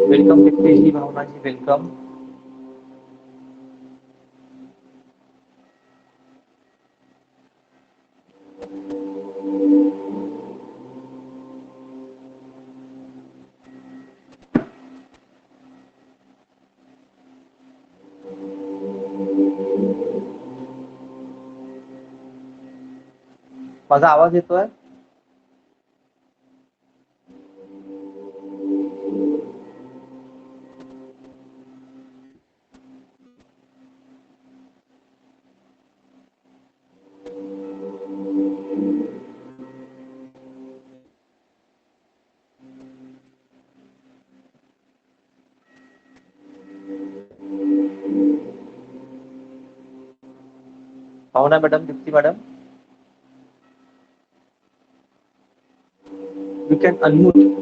Welcome Deepti ji, Bhavana ji, welcome. माझा आवाज येतोय? Bhavana madam, Deepti madam, you can unmute.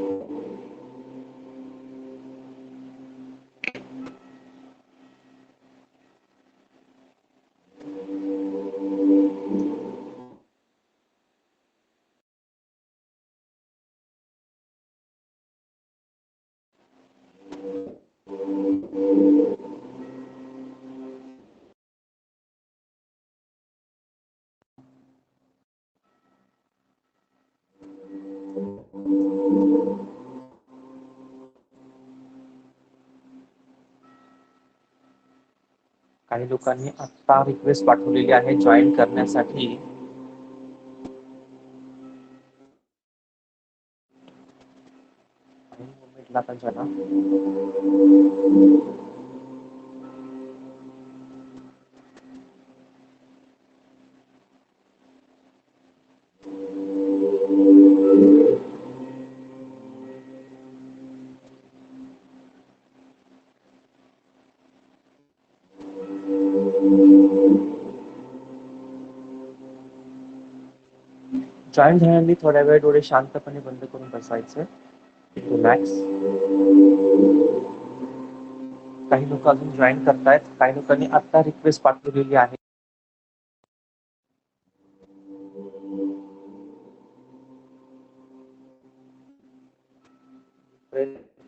काही लोकांनी आता रिक्वेस्ट पाठवलेली आहे जॉईन करण्यासाठी. जॉईन झाल्याने थोड्या वेळ डोळे शांतपणे बंद करून बसायचे. रिलॅक्स. काही लोक अजून जॉईन करतायत. काही लोकांनी आता रिक्वेस्ट पाठवलेली आहे.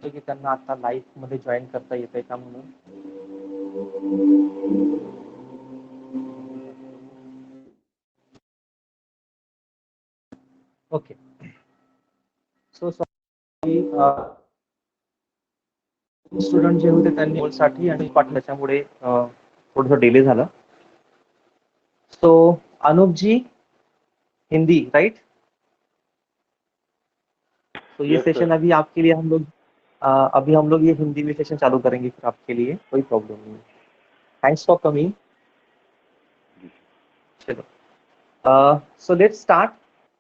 की त्यांना आता लाईव्ह मध्ये जॉईन करता येतंय का म्हणून. ओके. सो सॉरी, स्टुडंट जे होते त्यांनी साठी आणि पाठवल्यामुळे थोडंसं डिले झालं. सो अनूप जी, हिंदी राइट? तो ये सेशन अभी आपके लिए हम लोग अभी हम लोग ये हिंदी में सेशन चालू करेंगे फिर आपके लिए, कोई प्रॉब्लम नहीं। Thanks for coming. चलो, सो लेट्स स्टार्ट।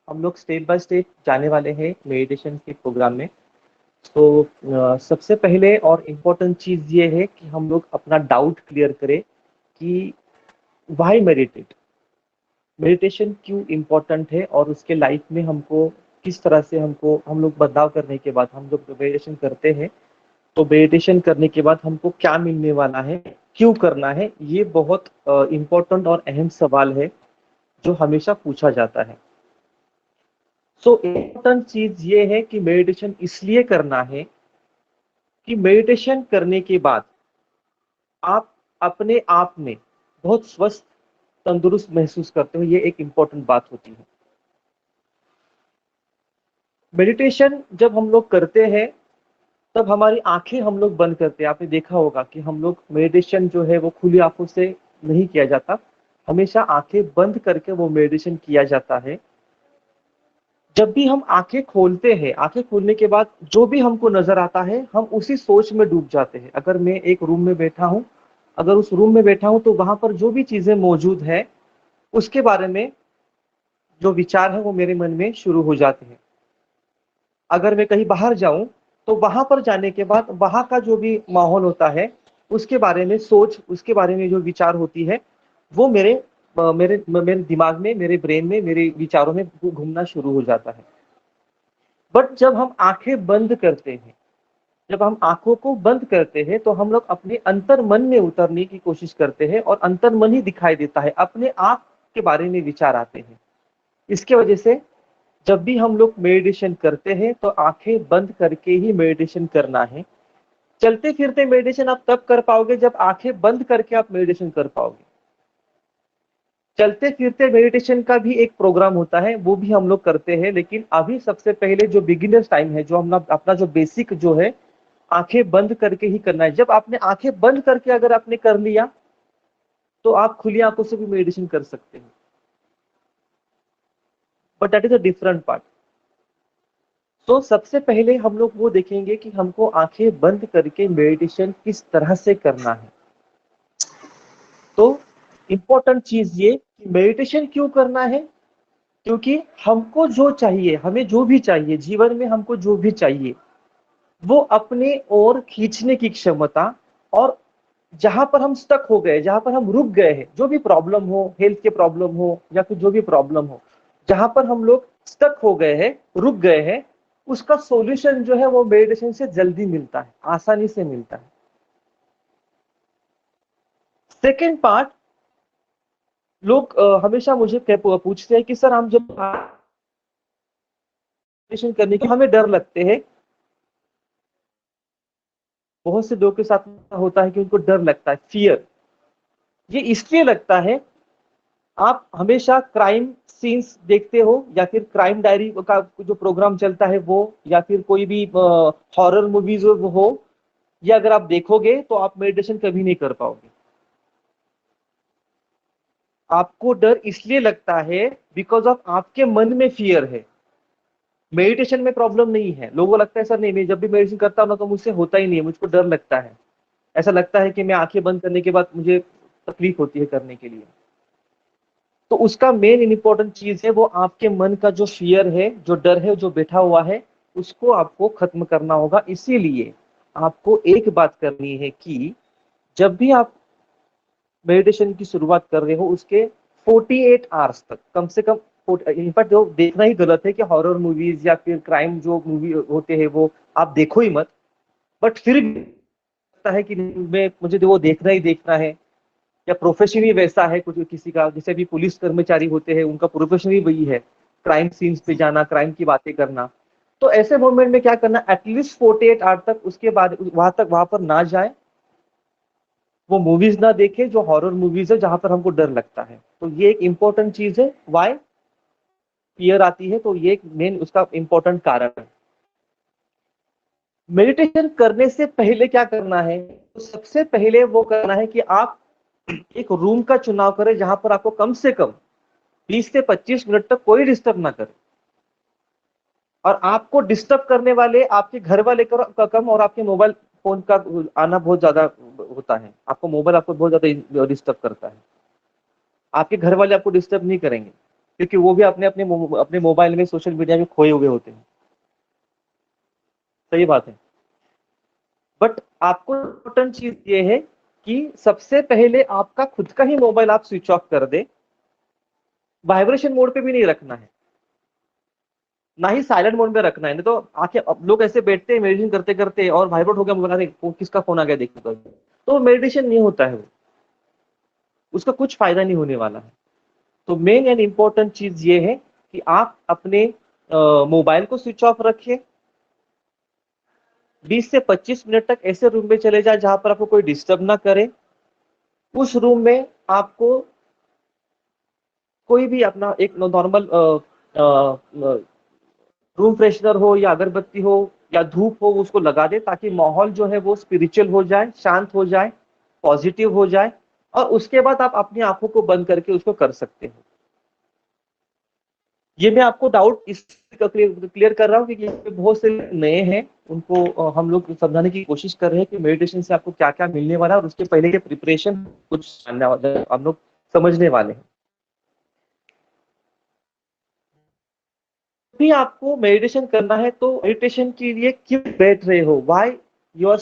हम लोग स्टेप बाय स्टेप जाने वाले हैं मेडिटेशन के प्रोग्राम में। तो सबसे पहले और इम्पोर्टेंट चीज ये है कि हम लोग अपना डाउट क्लियर करें कि व्हाई मेडिटेट, मेडिटेशन क्यों इम्पोर्टेंट है और उसके लाइफ में हमको किस तरह से हम लोग बदलाव करने के बाद हम लोग मेडिटेशन करते हैं तो मेडिटेशन करने के बाद हमको क्या मिलने वाला है, क्यों करना है, ये बहुत इम्पोर्टेंट और अहम सवाल है जो हमेशा पूछा जाता है। सो इम्पोर्टेंट चीज ये है कि मेडिटेशन इसलिए करना है कि मेडिटेशन करने के बाद आप अपने आप में बहुत स्वस्थ, तंदुरुस्त महसूस करते हो। ये एक इम्पोर्टेंट बात होती है। मेडिटेशन जब हम लोग करते हैं तब हमारी आंखें हम लोग बंद करते हैं। आपने देखा होगा कि हम लोग मेडिटेशन जो है वो खुली आंखों से नहीं किया जाता, हमेशा आंखें बंद करके वो मेडिटेशन किया जाता है। जब भी हम आंखें खोलते हैं, आंखें खोलने के बाद जो भी हमको नजर आता है हम उसी सोच में डूब जाते हैं। अगर मैं एक रूम में बैठा हूं, अगर उस रूम में बैठा हूं तो वहां पर जो भी चीजें मौजूद है उसके बारे में जो विचार है वो मेरे मन में शुरू हो जाते हैं। अगर मैं कहीं बाहर जाऊं तो वहां पर जाने के बाद वहां का जो भी माहौल होता है उसके बारे में सोच, उसके बारे में जो विचार होती है वो मेरे दिमाग में, मेरे ब्रेन में, मेरे विचारों में घूमना शुरू हो जाता है। बट जब हम आंखें बंद करते हैं, जब हम आंखों को बंद करते हैं तो हम लोग अपने अंतर मन में उतरने की कोशिश करते हैं और अंतर मन ही दिखाई देता है, अपने आप के बारे में विचार आते हैं। इसके वजह से जब भी हम लोग मेडिटेशन करते हैं तो आंखें बंद करके ही मेडिटेशन करना है। चलते फिरते मेडिटेशन आप तब कर पाओगे जब आंखें बंद करके आप मेडिटेशन कर पाओगे। चलते फिरते मेडिटेशन का भी एक प्रोग्राम होता है, वो भी हम लोग करते हैं, लेकिन अभी सबसे पहले जो बिगिनर्स टाइम है, जो हम अपना जो बेसिक जो है आंखें बंद करके ही करना है। जब आपने आंखें बंद करके अगर आपने कर लिया तो आप खुली आंखों से भी मेडिटेशन कर सकते हैं, but that is a different part. तो सबसे पहले हम लोग वो देखेंगे कि हमको आंखें बंद करके मेडिटेशन किस तरह से करना है। तो इंपॉर्टेंट चीज ये कि मेडिटेशन क्यों करना है, क्योंकि हमको जो चाहिए, हमें जो भी चाहिए जीवन में, हमको जो भी चाहिए वो अपने ओर खींचने की क्षमता, और जहां पर हम स्टक हो गए, जहां पर हम रुक गए हैं, जो भी प्रॉब्लम हो, हेल्थ के प्रॉब्लम हो या फिर जो भी प्रॉब्लम हो, जहां पर हम लोग स्टक हो गए हैं, रुक गए हैं, उसका सॉल्यूशन जो है वो मेडिटेशन से जल्दी मिलता है, आसानी से मिलता है। सेकेंड पार्ट, लोग हमेशा मुझे पूछते हैं कि सर हम जब मेडिटेशन करने की हमें डर लगते हैं। बहुत से लोगों के साथ होता है कि उनको डर लगता है, फियर। ये इसलिए लगता है, आप हमेशा क्राइम सीन्स देखते हो या फिर क्राइम डायरी का जो प्रोग्राम चलता है वो, या फिर कोई भी हॉरर मूवीज हो, या अगर आप देखोगे तो आप मेडिटेशन कभी नहीं कर पाओगे। आपको डर इसलिए लगता है बिकॉज ऑफ आपके मन में फियर है। मेडिटेशन में प्रॉब्लम नहीं है। लोगों को लगता है सर नहीं, मैं जब भी मेडिटेशन करता हूँ ना तो मुझसे होता ही नहीं है, मुझको डर लगता है। ऐसा लगता है कि मैं आंखें बंद करने के बाद मुझे तकलीफ होती है करने के लिए। तो उसका मेन इंपॉर्टेंट चीज है वो आपके मन का जो फियर है, जो डर है, जो बैठा हुआ है, उसको आपको खत्म करना होगा। इसीलिए आपको एक बात करनी है कि जब भी आप मेडिटेशन की शुरुआत कर रहे हो उसके 48 आवर्स तक कम से कम, इनफैक्ट जो देखना ही गलत है कि हॉरर मूवीज या फिर क्राइम जो मूवी होते हैं वो आप देखो ही मत। बट फिर भी लगता है कि मैं मुझे वो देखना ही देखना है, या प्रोफेशन ही वैसा है कुछ किसी का, जैसे भी पुलिस कर्मचारी होते हैं उनका प्रोफेशन ही वही है, क्राइम सीन्स पे जाना, क्राइम की बातें करना। तो ऐसे मोमेंट में क्या करना, एटलीस्ट 48 आवर तक, उसके बाद वहां पर ना जाए, वो मूवीज ना देखे जो हॉरर मूवीज है जहां पर हमको डर लगता है। तो ये एक इंपॉर्टेंट चीज है, वाई फियर आती है, तो ये एक मेन उसका इंपॉर्टेंट कारण है। मेडिटेशन करने से पहले क्या करना है, तो सबसे पहले वो करना है कि आप एक रूम का चुनाव करें जहां पर आपको कम से कम 20 से 25 मिनट तक कोई डिस्टर्ब ना करे। और आपको डिस्टर्ब करने वाले आपके घर वाले का कम, और आपके मोबाइल फोन का आना बहुत ज्यादा होता है। आपको मोबाइल आपको बहुत ज्यादा डिस्टर्ब करता है। आपके घर वाले आपको डिस्टर्ब नहीं करेंगे, क्योंकि वो भी अपने अपने अपने मोबाइल में, सोशल मीडिया में खोए हुए होते हैं। सही बात है। बट आपको इम्पोर्टेंट चीज ये है कि सबसे पहले आपका खुद का ही मोबाइल आप स्विच ऑफ कर दे। वाइब्रेशन मोड पे भी नहीं रखना है, ना ही साइलेंट मोड में रखना है। नहीं तो आंखें, अब लोग ऐसे बैठते हैं मेडिटेशन करते करते और वाइब्रेट हो गया मोबाइल, किसका फोन आ गया देखने को, तो मेडिटेशन नहीं होता है वो, उसका कुछ फायदा नहीं होने वाला है। तो मेन एंड इम्पोर्टेंट चीज ये है कि आप अपने मोबाइल को स्विच ऑफ रखिए। 20 से 25 मिनट तक ऐसे रूम में चले जाए जहां पर आपको कोई डिस्टर्ब ना करे। उस रूम में आपको कोई भी अपना एक नॉर्मल रूम फ्रेशनर हो या अगरबत्ती हो या धूप हो, उसको लगा दे, ताकि माहौल जो है वो स्पिरिचुअल हो जाए, शांत हो जाए, पॉजिटिव हो जाए। और उसके बाद आप अपनी आंखों को बंद करके उसको कर सकते हो। ये मैं आपको डाउट इस क्लियर कर रहा हूँ क्योंकि बहुत से नए हैं, उनको हम लोग समझाने की कोशिश कर रहे हैं कि मेडिटेशन से आपको क्या क्या मिलने वाला है, और उसके पहले के प्रिपरेशन कुछ हम लोग समझने वाले हैं। भी आपको मेडिटेशन करना है तो मेडिटेशन के लिए क्यों बैठ रहे हो, why you are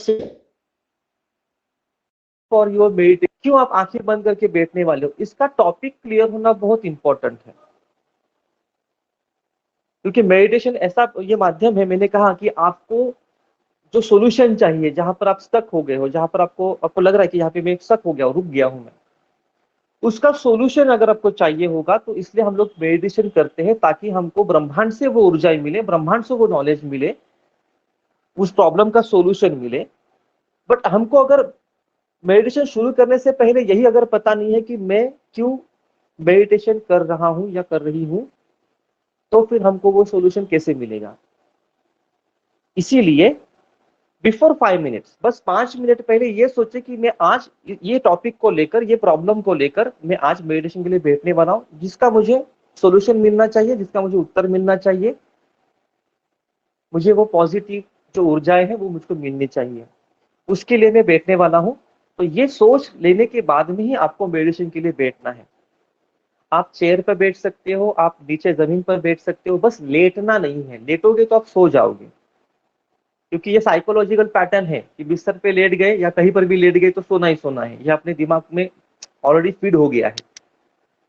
for your meditation, क्यों आप आंखें बंद करके बैठने वाले हो, इसका टॉपिक क्लियर होना बहुत इंपॉर्टेंट है। क्योंकि मेडिटेशन ऐसा ये माध्यम है, मैंने कहा कि आपको जो सॉल्यूशन चाहिए, जहां पर आप स्टक हो गए हो, जहां पर आपको लग रहा है कि यहाँ पे मैं स्टक हो गया हूँ, रुक गया हूं मैं, उसका सॉल्यूशन अगर आपको चाहिए होगा तो इसलिए हम लोग मेडिटेशन करते हैं, ताकि हमको ब्रह्मांड से वो ऊर्जा मिले, ब्रह्मांड से वो नॉलेज मिले, उस प्रॉब्लम का सॉल्यूशन मिले। बट हमको अगर मेडिटेशन शुरू करने से पहले यही अगर पता नहीं है कि मैं क्यों मेडिटेशन कर रहा हूं या कर रही हूं, तो फिर हमको वो सॉल्यूशन कैसे मिलेगा। इसीलिए बिफोर 5 मिनट्स, बस 5 मिनट पहले ये सोचे कि मैं आज ये टॉपिक को लेकर, ये प्रॉब्लम को लेकर मैं आज मेडिटेशन के लिए बैठने वाला हूँ, जिसका मुझे सॉल्यूशन मिलना चाहिए, जिसका मुझे उत्तर मिलना चाहिए, मुझे वो पॉजिटिव जो ऊर्जाएं हैं वो मुझको मिलनी चाहिए, उसके लिए मैं बैठने वाला हूँ। तो ये सोच लेने के बाद में ही आपको मेडिटेशन के लिए बैठना है। आप चेयर पर बैठ सकते हो, आप नीचे जमीन पर बैठ सकते हो, बस लेटना नहीं है, लेटोगे तो आप सो जाओगे। क्योंकि ये साइकोलॉजिकल पैटर्न है कि बिस्तर पे लेट गए या कहीं पर भी लेट गए तो सोना ही सोना है, ये अपने दिमाग में ऑलरेडी फीड हो गया है।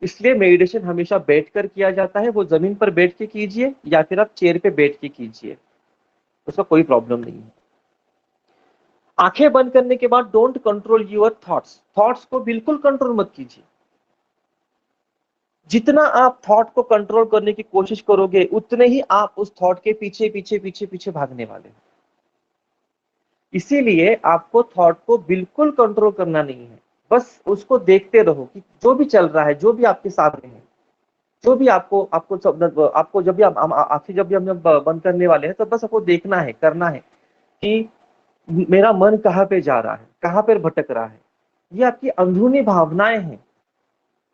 इसलिए मेडिटेशन हमेशा बैठकर किया जाता है, वो जमीन पर बैठ के कीजिए या फिर आप चेयर पे बैठ के कीजिए, उसका कोई प्रॉब्लम नहीं है। आंखें बंद करने के बाद don't control your thoughts, thoughts को बिल्कुल कंट्रोल मत कीजिए। जितना आप थॉट को कंट्रोल करने की कोशिश करोगे, उतने ही आप उस थॉट के पीछे पीछे पीछे पीछे भागने वाले हैं। इसीलिए आपको थॉट को बिल्कुल कंट्रोल करना नहीं है, बस उसको देखते रहो कि जो भी चल रहा है, जो भी आपके सामने है, जो भी आपको आपको आपको जब भी आंखें जब भी हम जब बंद करने वाले हैं, तो बस आपको देखना है, करना है कि मेरा मन कहाँ पे जा रहा है, कहाँ पर भटक रहा है। ये आपकी अंदरूनी भावनाएं हैं,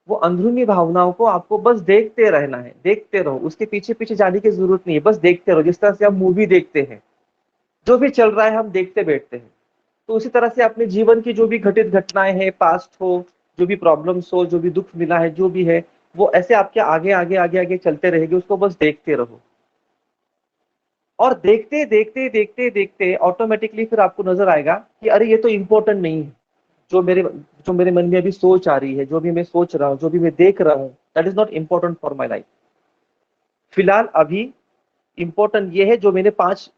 वो अंदरूनी भावनाओं को आपको बस देखते रहना है, देखते रहो, उसके पीछे पीछे जाने की जरूरत नहीं है, बस देखते रहो। जिस तरह से हम मूवी देखते हैं, जो भी चल रहा है हम देखते बैठते हैं, तो उसी तरह से अपने जीवन की जो भी घटित घटनाएं हैं, पास्ट हो, जो भी प्रॉब्लम्स हो, जो भी दुख मिला है, जो भी है, वो ऐसे आपके आगे आगे आगे आगे चलते रहेंगे, उसको बस देखते रहो। और देखते देखते देखते देखते ऑटोमेटिकली फिर आपको नजर आएगा कि अरे ये तो इम्पोर्टेंट नहीं है, जो मेरे मन में अभी सोच आ रही है, जो भी मैं सोच रहा हूँ, जो भी मैं देख रहा हूँ, that is not important for my life. फिलहाल अभी इम्पोर्टेंट ये है जो मैंने 5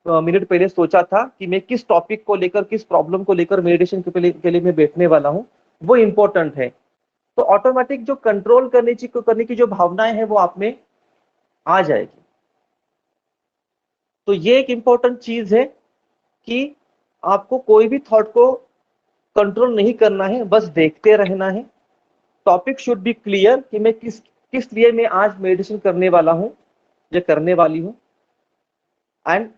मिनट पहले सोचा था कि मैं किस टॉपिक को लेकर, किस प्रॉब्लम को लेकर मेडिटेशन के लिए मैं बैठने वाला हूँ, वो इम्पोर्टेंट है। तो ऑटोमेटिक जो कंट्रोल करने की जो भावनाएं हैं वो आप में आ जाएगी। तो ये एक इम्पोर्टेंट चीज है कि आपको कोई भी थॉट को कंट्रोल नहीं करना है, बस देखते रहना है। टॉपिक शुड बी क्लियर कि मैं किस किस लिए मैं आज मेडिटेशन करने वाला हूँ या करने वाली हूँ। And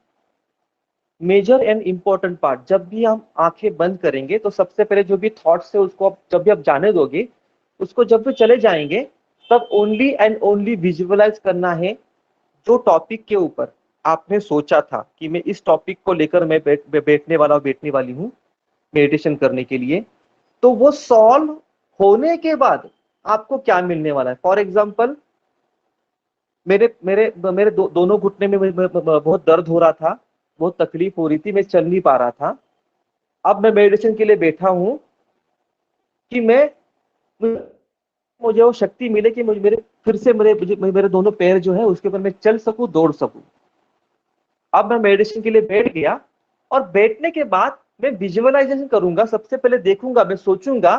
major and important part, जब भी हम आंखें बंद करेंगे तो सबसे पहले जो भी थॉट्स है उसको जब भी आप जाने दोगे, उसको जब भी चले जाएंगे, तब ओनली एंड ओनली विजुअलाइज करना है जो टॉपिक के ऊपर आपने सोचा था कि मैं इस टॉपिक को लेकर मैं बैठने वाली हूँ मेडिटेशन करने के लिए। तो वो सॉल्व होने के बाद आपको क्या मिलने वाला है। फॉर एग्जाम्पल, मेरे मेरे मेरे दोनों घुटने में बहुत दर्द हो रहा था, बहुत तकलीफ हो रही थी, मैं चल नहीं पा रहा था। अब मैं मेडिटेशन के लिए बैठा हूँ कि मुझे वो शक्ति मिले कि मुझे मेरे फिर से मेरे दोनों पैर जो है उसके ऊपर मैं चल सकूं, दौड़ सकूं। अब मैं मेडिटेशन के लिए बैठ गया, और बैठने के बाद मैं विजुअलाइजेशन करूंगा। सबसे पहले देखूंगा, मैं सोचूंगा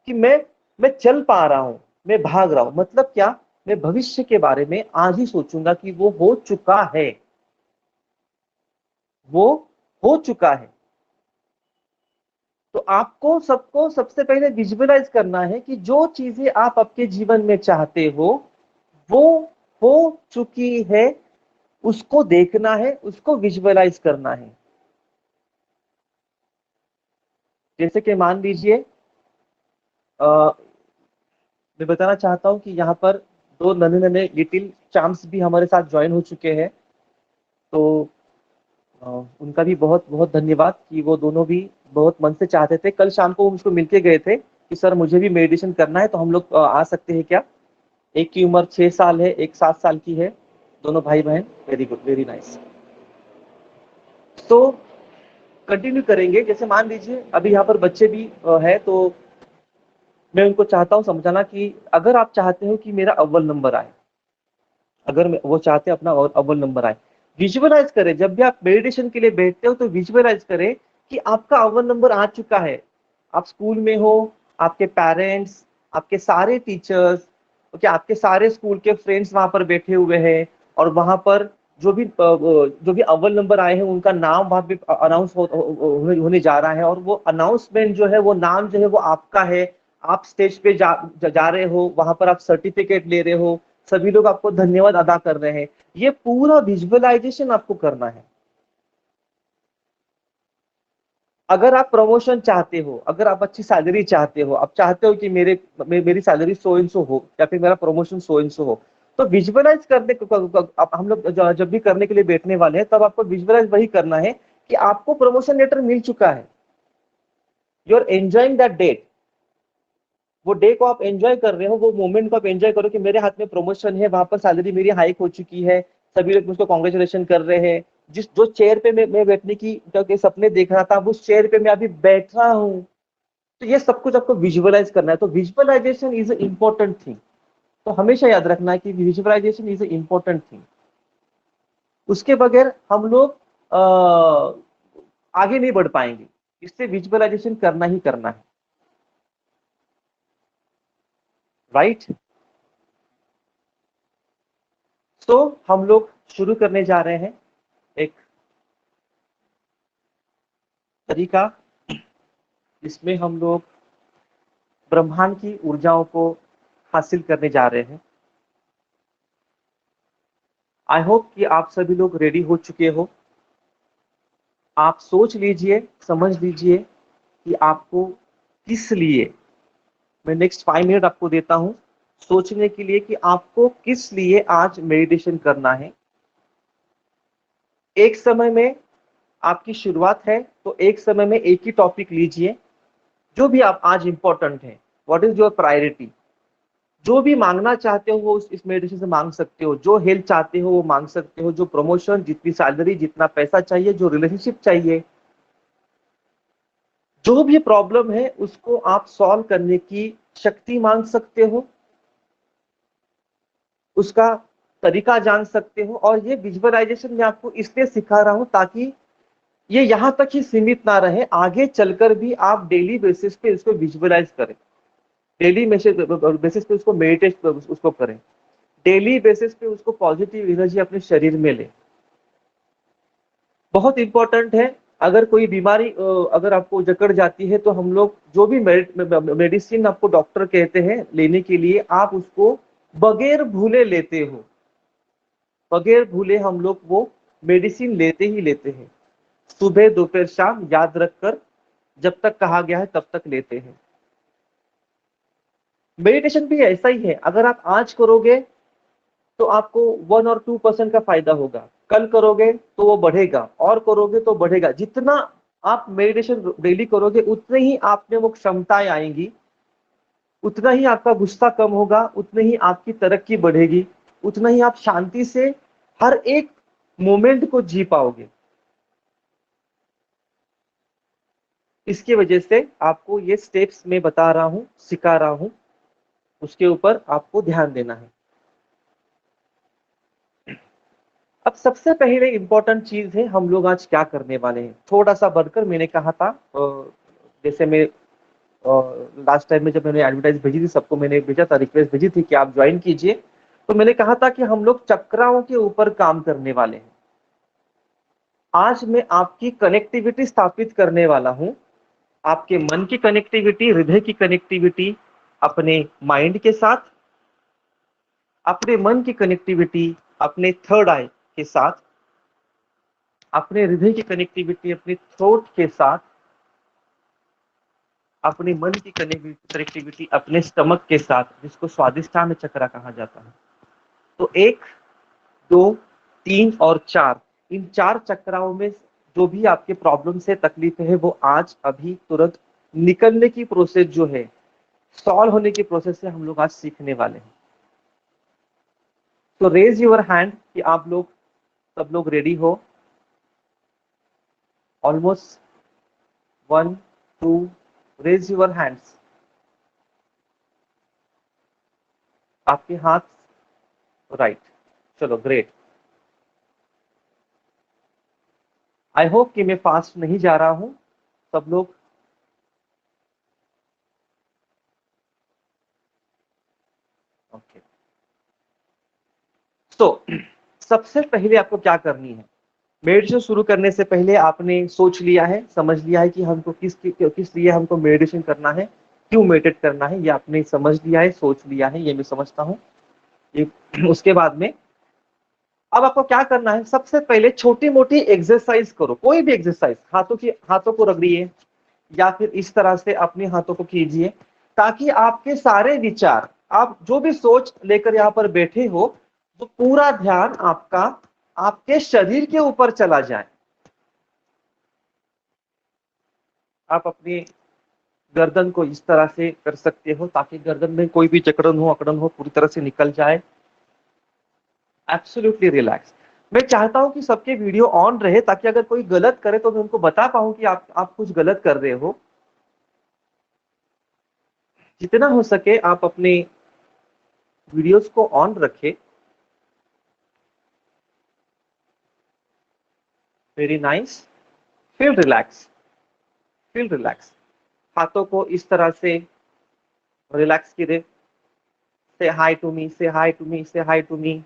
कि मैं चल पा रहा हूं, मैं भाग रहा हूं। मतलब क्या, मैं भविष्य के बारे में आज ही सोचूंगा कि वो हो चुका है, वो हो चुका है। तो आपको सबको सबसे पहले विजुअलाइज करना है कि जो चीजें आप आपके जीवन में चाहते हो वो हो चुकी है, उसको देखना है, उसको विजुअलाइज करना है। जैसे कि मान लीजिए, मैं बताना चाहता हूँ कि यहाँ पर दो नन्हे नन्हे लिटिल चाम्स भी हमारे साथ ज्वाइन हो चुके हैं। तो उनका भी बहुत बहुत धन्यवाद कि वो दोनों भी बहुत मन से चाहते थे। कल शाम को वो मुझको मिलके गए थे कि सर मुझे भी मेडिटेशन करना है, तो हम लोग आ सकते हैं क्या। एक की उम्र 6 साल है, एक 7 साल की है। दोनों भाई बहन, वेरी गुड, वेरी नाइस। तो कंटिन्यू करेंगे। जैसे मान लीजिए अभी यहाँ पर बच्चे भी है, तो मैं उनको चाहता हूँ समझाना कि अगर आप चाहते हो कि मेरा अव्वल नंबर आए, अगर वो चाहते हैं अपना अव्वल नंबर आए, विजुअलाइज करें। जब भी आप मेडिटेशन के लिए बैठते हो तो विजुअलाइज करें कि आपका अव्वल नंबर आ चुका है। आप स्कूल में हो, आपके पेरेंट्स, आपके सारे टीचर्स, ओके, आपके सारे स्कूल के फ्रेंड्स वहां पर बैठे हुए हैं, और वहां पर जो भी अव्वल नंबर आए हैं उनका नाम वहां पे अनाउंस होने जा रहा है, और वो अनाउंसमेंट जो है, वो नाम जो है वो आपका है। आप स्टेज पे जा रहे हो, वहां पर आप सर्टिफिकेट ले रहे हो, सभी लोग आपको धन्यवाद अदा कर रहे हैं। ये पूरा विजुअलाइजेशन आपको करना है। अगर आप प्रमोशन चाहते हो, अगर आप अच्छी सैलरी चाहते हो, आप चाहते हो कि मेरी सैलरी सो इन सो हो, या फिर मेरा प्रमोशन सो इन सो हो, तो विजुअलाइज करने हम लोग जब भी करने के लिए बैठने वाले हैं, तब आपको विजुअलाइज वही करना है कि आपको प्रमोशन लेटर मिल चुका है। You are enjoying that date. वो डे को आप एंजॉय कर रहे हो, वो मोमेंट को आप एंजॉय करो कि मेरे हाथ में प्रमोशन है, वहां पर सैलरी मेरी हाइक हो चुकी है, सभी लोग मुझको कॉन्ग्रेचुलेशन कर रहे हैं। जो चेयर पे मैं बैठने की के सपने देख रहा था, उस चेयर पे मैं अभी बैठ रहा हूँ। तो ये सब कुछ आपको विजुअलाइज करना है। तो visualization is a important thing. तो हमेशा याद रखना है कि visualization is a important thing. उसके बगैर हम लोग आगे नहीं बढ़ पाएंगे। इससे विजुअलाइजेशन करना ही करना है, राइट। तो हम लोग शुरू करने जा रहे हैं एक तरीका, जिसमें हम लोग ब्रह्मांड की ऊर्जाओं को हासिल करने जा रहे हैं। आई होप कि आप सभी लोग रेडी हो चुके हो। आप सोच लीजिए, समझ लीजिए कि आपको किस लिए, मैं नेक्स्ट 5 मिनट आपको देता हूं सोचने के लिए कि आपको किस लिए आज मेडिटेशन करना है। एक समय में आपकी शुरुआत है, तो एक समय में एक ही टॉपिक लीजिए। जो भी आप आज इंपॉर्टेंट है, व्हाट इज योर प्रायोरिटी। जो भी मांगना चाहते हो वो इस मेडिटेशन से मांग सकते हो। जो हेल्थ चाहते हो वो मांग सकते हो, जो प्रमोशन, जितनी सैलरी, जितना पैसा चाहिए, जो रिलेशनशिप चाहिए, जो भी प्रॉब्लम है उसको आप सॉल्व करने की शक्ति मांग सकते हो, उसका तरीका जान सकते हो। और ये विजुअलाइजेशन मैं आपको इसलिए सिखा रहा हूं ताकि ये यहां तक ही सीमित ना रहे, आगे चलकर भी आप डेली बेसिस पे इसको विजुअलाइज करें, डेली बेसिस पे उसको मेडिटेट उसको करें, डेली बेसिस पे उसको पॉजिटिव एनर्जी अपने शरीर में ले। बहुत इंपॉर्टेंट है। अगर कोई बीमारी अगर आपको जकड़ जाती है, तो हम लोग जो भी मेडिसिन आपको डॉक्टर कहते हैं लेने के लिए, आप उसको बगैर भूले लेते हो। बगैर भूले हम लोग वो मेडिसिन लेते ही लेते हैं, सुबह दोपहर शाम याद रखकर, जब तक कहा गया है तब तक लेते हैं। मेडिटेशन भी ऐसा ही है। अगर आप आज करोगे तो आपको 1 और 2% का फायदा होगा, कल करोगे तो वो बढ़ेगा, और करोगे तो बढ़ेगा। जितना आप मेडिटेशन डेली करोगे उतने ही आप में वो क्षमताएं आएंगी, उतना ही आपका गुस्सा कम होगा, उतने ही आपकी तरक्की बढ़ेगी, उतना ही आप शांति से हर एक मोमेंट को जी पाओगे। इसकी वजह से आपको ये स्टेप्स मैं बता रहा हूं, सिखा रहा हूं, उसके ऊपर आपको ध्यान देना है। अब सबसे पहले इंपॉर्टेंट चीज है, हम लोग आज क्या करने वाले हैं। थोड़ा सा बढ़कर मैंने कहा था, जैसे मैं लास्ट टाइम में जब मैंने एडवर्टाइज भेजी थी, सबको मैंने भेजा था, रिक्वेस्ट भेजी थी कि आप ज्वाइन कीजिए, तो मैंने कहा था कि हम लोग चक्राओं के ऊपर काम करने वाले हैं। आज मैं आपकी कनेक्टिविटी स्थापित करने वाला हूं, आपके मन की कनेक्टिविटी, हृदय की कनेक्टिविटी अपने माइंड के साथ, अपने मन की कनेक्टिविटी अपने थर्ड आई के साथ, अपने हृदय की कनेक्टिविटी अपने थ्रोट के साथ, अपने मन की कनेक्टिविटी अपने स्टमक के साथ, जिसको स्वादिष्टान चक्रा कहा जाता है। तो 1, 2, 3 और 4, इन 4 चक्राओं में जो भी आपके प्रॉब्लम से तकलीफ है, वो आज अभी तुरंत निकलने की प्रोसेस जो है, सॉल्व होने की प्रोसेस से हम लोग आज सीखने वाले हैं। तो रेज योर हैंड कि आप लोग सब लोग रेडी हो। Almost 1 2 raise your hands. आपके हाथ राइट। चलो ग्रेट। आई होप कि मैं फास्ट नहीं जा रहा हूं। सब लोग ओके। तो सबसे पहले आपको क्या करनी है, मेडिटेशन शुरू करने से पहले आपने सोच लिया है, समझ लिया है कि हमको किस लिए हमको मेडिटेशन करना है, क्यों मेडिटेट करना है, ये आपने समझ लिया है, सोच लिया है, ये मैं समझता हूँ। उसके बाद में अब आपको क्या करना है, सबसे पहले छोटी मोटी एक्सरसाइज करो, कोई भी एक्सरसाइज, हाथों को रगड़िए या फिर इस तरह से अपने हाथों को कीजिए, ताकि आपके सारे विचार, आप जो भी सोच लेकर यहाँ पर बैठे हो, तो पूरा ध्यान आपका आपके शरीर के ऊपर चला जाए। आप अपनी गर्दन को इस तरह से कर सकते हो ताकि गर्दन में कोई भी जकड़न हो अकड़न हो पूरी तरह से निकल जाए। Absolutely relax. मैं चाहता हूं कि सबके वीडियो ऑन रहे ताकि अगर कोई गलत करे तो मैं उनको बता पाऊं कि आप कुछ गलत कर रहे हो। जितना हो सके आप अपने वीडियोस को ऑन रखें। Very nice. Feel relax, feel relax. हाथों को इस तरह से रिलैक्स कीजिए। से हाई टू मी, से हाई टू मी, से हाई टू मी,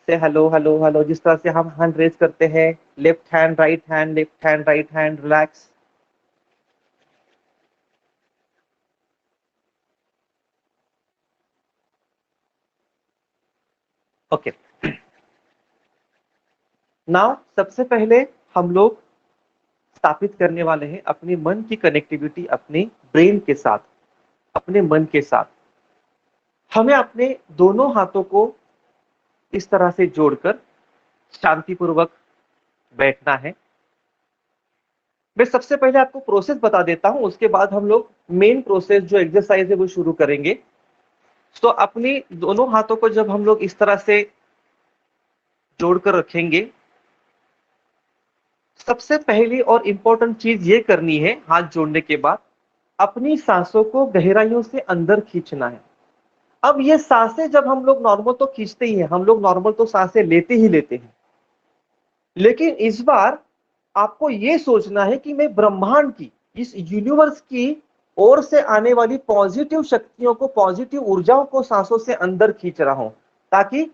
से हेलो हेलो हेलो। जिस तरह से हम हैंड रेज करते हैं, left hand right hand, left hand right hand, relax. Okay. Now सबसे पहले हम लोग स्थापित करने वाले हैं अपने मन की कनेक्टिविटी अपने ब्रेन के साथ, अपने मन के साथ। हमें अपने दोनों हाथों को इस तरह से जोड़कर शांतिपूर्वक बैठना है। मैं सबसे पहले आपको प्रोसेस बता देता हूं, उसके बाद हम लोग मेन प्रोसेस जो एक्सरसाइज है वो शुरू करेंगे। तो अपनी दोनों हाथों को जब हम लोग इस तरह से जोड़कर रखेंगे, सबसे पहली और इंपॉर्टेंट चीज ये करनी है, हाथ जोड़ने के बाद अपनी सांसों को गहराइयों से अंदर खींचना है। अब ये सांसें जब हम लोग नॉर्मल तो खींचते ही हैं, हम लोग नॉर्मल तो सांसें लेते ही लेते हैं, लेकिन इस बार आपको ये सोचना है कि मैं ब्रह्मांड की, इस यूनिवर्स की ओर से आने वाली पॉजिटिव शक्तियों को, पॉजिटिव ऊर्जाओं को सांसों से अंदर खींच रहा हूं, ताकि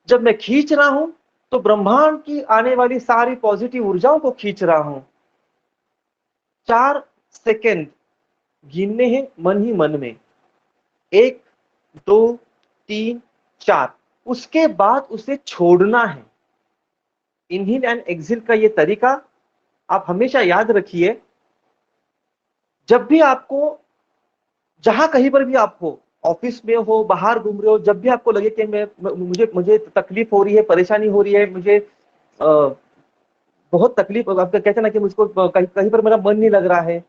जब मैं खींच रहा हूं तो ब्रह्मांड की आने वाली सारी पॉजिटिव ऊर्जाओं को खींच रहा हूं। 4 सेकेंड गिनने हैं मन ही मन में, 1 2 3 4। उसके बाद उसे छोड़ना है। इनहेल एंड एक्सहेल का ये तरीका आप हमेशा याद रखिए। जब भी आपको, जहां कहीं पर भी आप हो, ऑफिस में हो, बाहर घूम रहे हो, जब भी आपको लगे कि मैं मुझे मुझे तकलीफ हो रही है, परेशानी हो रही है, मुझे बहुत तकलीफ, आप कहते हैं ना कि मुझको कहीं कहीं पर मेरा मन नहीं लग रहा है,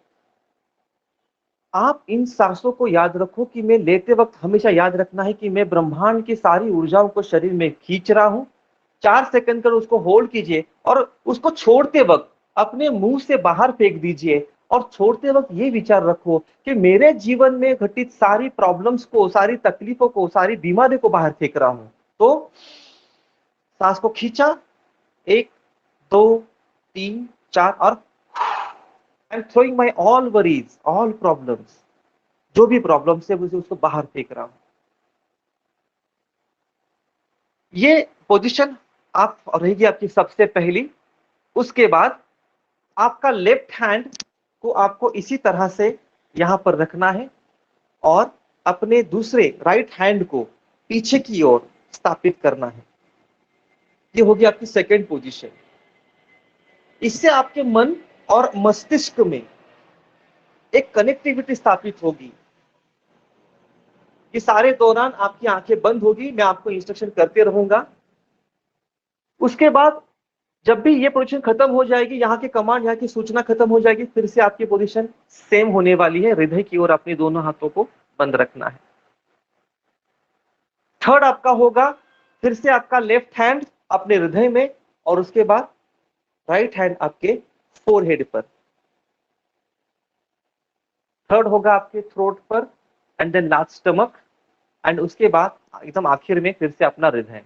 आप इन सांसों को याद रखो कि मैं लेते वक्त हमेशा याद रखना है कि मैं ब्रह्मांड की सारी ऊर्जाओं को शरीर में खींच रहा हूं। 4 सेकंड कर उसको होल्ड कीजिए और उसको छोड़ते वक्त अपने मुंह से बाहर फेंक दीजिए। और छोड़ते वक्त ये विचार रखो कि मेरे जीवन में घटित सारी प्रॉब्लम्स को, सारी तकलीफों को, सारी बीमारी को बाहर फेंक रहा हूं। तो सांस को खींचा, 1 2 3 4, और I M throwing my all worries, all problems, जो भी प्रॉब्लम्स है मुझे उसको बाहर फेंक रहा हूं। ये पोजीशन आप रहेगी आपकी सबसे पहली। उसके बाद आपका लेफ्ट हैंड को आपको इसी तरह से यहां पर रखना है और अपने दूसरे राइट हैंड को पीछे की ओर स्थापित करना है। ये होगी आपकी सेकेंड पोजीशन। इससे आपके मन और मस्तिष्क में एक कनेक्टिविटी स्थापित होगी। इस सारे दौरान आपकी आंखें बंद होगी, मैं आपको इंस्ट्रक्शन करते रहूंगा। उसके बाद जब भी ये पोजीशन खत्म हो जाएगी, यहाँ की कमांड, यहाँ की सूचना खत्म हो जाएगी, फिर से आपकी पोजीशन सेम होने वाली है। हृदय की ओर अपने दोनों हाथों को बंद रखना है। थर्ड आपका होगा फिर से आपका लेफ्ट हैंड अपने हृदय में, और उसके बाद राइट हैंड आपके फोरहेड पर। थर्ड होगा आपके थ्रोट पर, and then last stomach, and उसके बाद एकदम आखिर में फिर से अपना हृदय।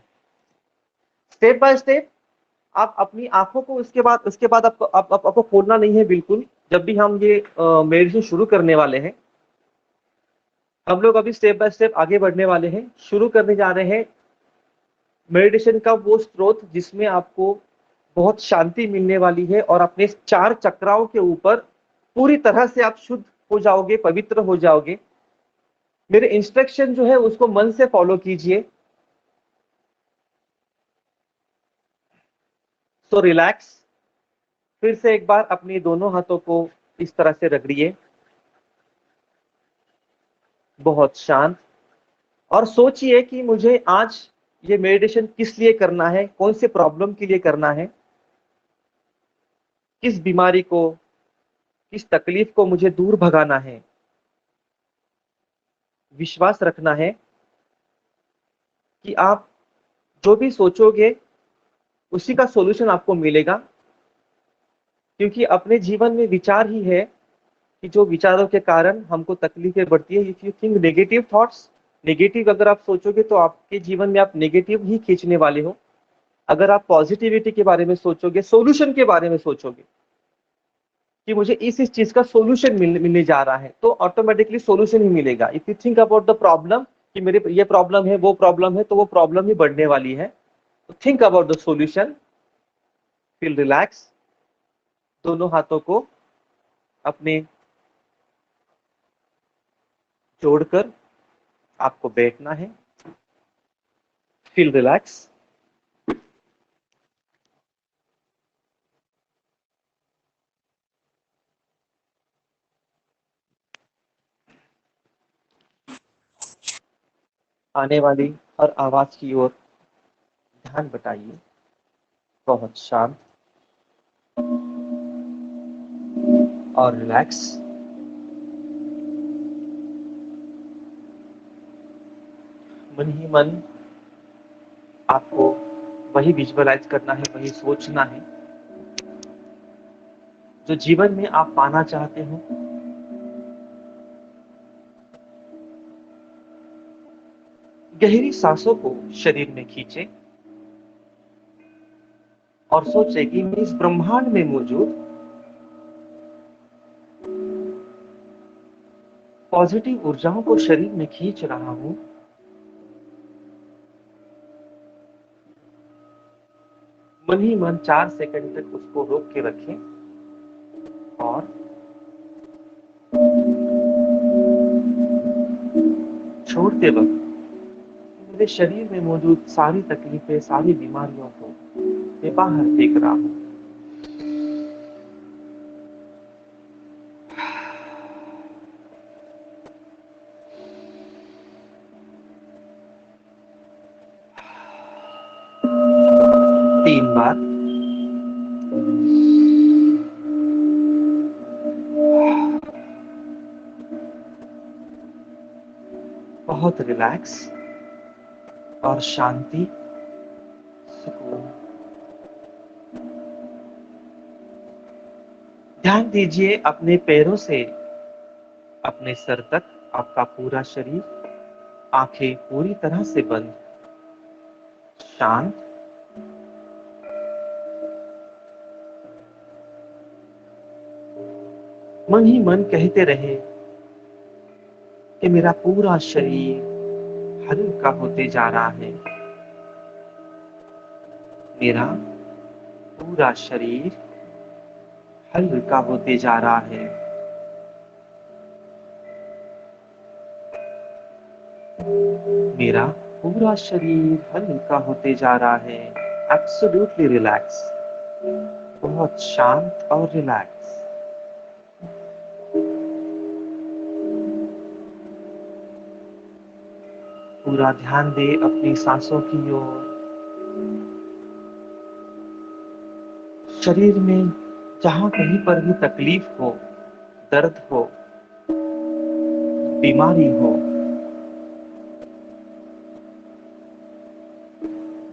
स्टेप बाय स्टेप आप अपनी आंखों को उसके बाद आपको खोलना नहीं है बिल्कुल। जब भी हम ये मेडिटेशन शुरू करने वाले हैं, हम लोग अभी स्टेप बाय स्टेप आगे बढ़ने वाले हैं। शुरू करने जा रहे हैं मेडिटेशन का वो स्रोत जिसमें आपको बहुत शांति मिलने वाली है, और अपने 4 चक्राओं के ऊपर पूरी तरह से आप शुद्ध हो जाओगे, पवित्र हो जाओगे। मेरे इंस्ट्रक्शन जो है उसको मन से फॉलो कीजिए। So relax. फिर से एक बार अपने दोनों हाथों को इस तरह से रगड़िए, बहुत शांत, और सोचिए कि मुझे आज ये मेडिटेशन किस लिए करना है, कौन से प्रॉब्लम के लिए करना है, किस बीमारी को, किस तकलीफ को मुझे दूर भगाना है। विश्वास रखना है कि आप जो भी सोचोगे उसी का सॉल्यूशन आपको मिलेगा, क्योंकि अपने जीवन में विचार ही है कि जो विचारों के कारण हमको तकलीफें बढ़ती है। If you think negative thoughts, negative अगर आप सोचोगे तो आपके जीवन में आप नेगेटिव ही खींचने वाले हो। अगर आप पॉजिटिविटी के बारे में सोचोगे, सोल्यूशन के बारे में सोचोगे कि मुझे इस चीज का सोल्यूशन मिलने जा रहा है, तो ऑटोमेटिकली सोल्यूशन ही मिलेगा। If you think about the problem कि मेरे ये प्रॉब्लम है, वो प्रॉब्लम है, तो वो प्रॉब्लम ही बढ़ने वाली है। तो think about the solution. Feel relax. दोनों हाथों को अपने जोड़कर आपको बैठना है। Feel relax. आने वाली हर आवाज की ओर ध्यान बटाइए, बहुत शांत और रिलैक्स। मन ही मन आपको वही विजुअलाइज करना है, वही सोचना है जो जीवन में आप पाना चाहते हो। गहरी सांसों को शरीर में खींचे और सोचे कि मैं इस ब्रह्मांड में मौजूद पॉजिटिव ऊर्जाओं को शरीर में खींच रहा हूं। मन ही मन 4 सेकंड तक उसको रोक के रखें, और छोड़ते वक्त मेरे शरीर में मौजूद सारी तकलीफें, सारी बीमारियों को मैं बाहर फेंक रहा हूं। तीन बार। बहुत रिलैक्स और शांति, सुकून। ध्यान दीजिए अपने पैरों से अपने सर तक आपका पूरा शरीर, आंखें पूरी तरह से बंद, शांत। मन ही मन कहते रहे कि मेरा पूरा शरीर हल्का होते जा रहा है। मेरा पूरा शरीर हल्का होते जा रहा है। मेरा पूरा शरीर हल्का होते जा रहा है। एब्सोल्युटली रिलैक्स, बहुत शांत और रिलैक्स। पूरा ध्यान दे अपनी सांसों की ओर। शरीर में जहां कहीं पर भी तकलीफ हो, दर्द हो, बीमारी हो,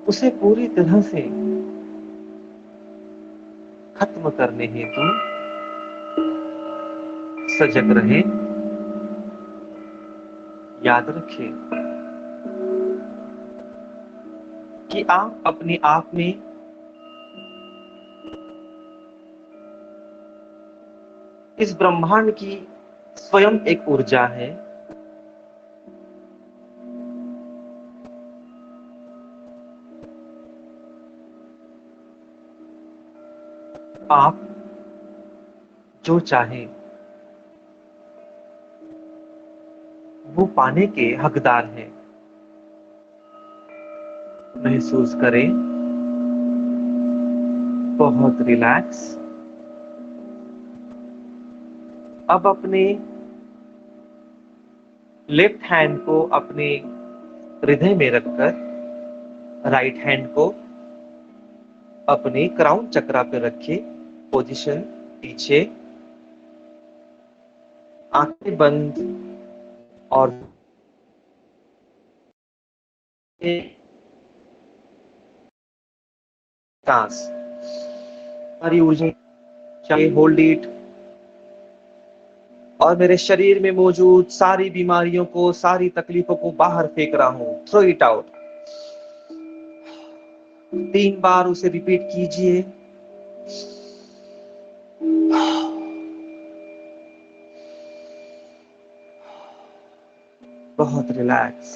उसे पूरी तरह से खत्म करने हेतु सजग रहे। याद रखें कि आप अपने आप में इस ब्रह्मांड की स्वयं एक ऊर्जा है। आप जो चाहें वो पाने के हकदार हैं। महसूस करें, बहुत रिलैक्स। अब अपने लेफ्ट हैंड को अपने हृदय में रखकर राइट हैंड को अपने क्राउन चक्रा पे रखिए। पोजीशन पीछे, आंखें बंद और सांस सारी ऊर्जा चाहिए, होल्ड इट। और मेरे शरीर में मौजूद सारी बीमारियों को, सारी तकलीफों को बाहर फेंक रहा हूं। Throw it out. 3 बार उसे रिपीट कीजिए। बहुत रिलैक्स।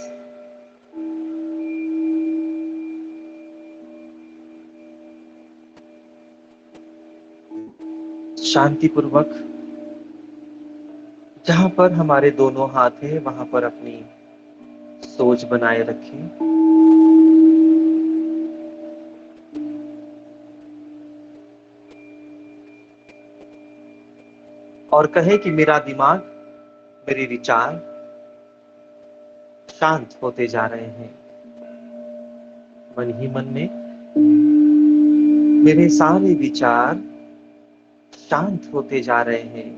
शांतिपूर्वक जहां पर हमारे दोनों हाथ हैं वहां पर अपनी सोच बनाए रखें। और कहे कि मेरा दिमाग, मेरे विचार शांत होते जा रहे हैं। मन ही मन में मेरे सारे विचार शांत होते जा रहे हैं।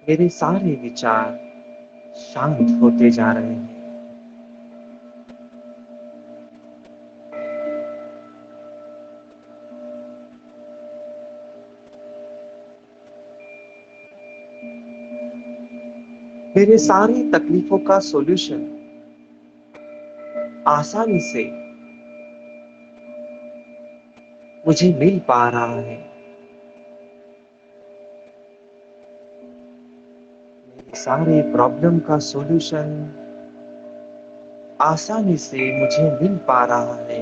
मेरे सारे विचार शांत होते जा रहे हैं। मेरे सारी तकलीफों का सॉल्यूशन आसानी से मुझे मिल पा रहा है। मेरे सारे प्रॉब्लम का सॉल्यूशन आसानी से मुझे मिल पा रहा है।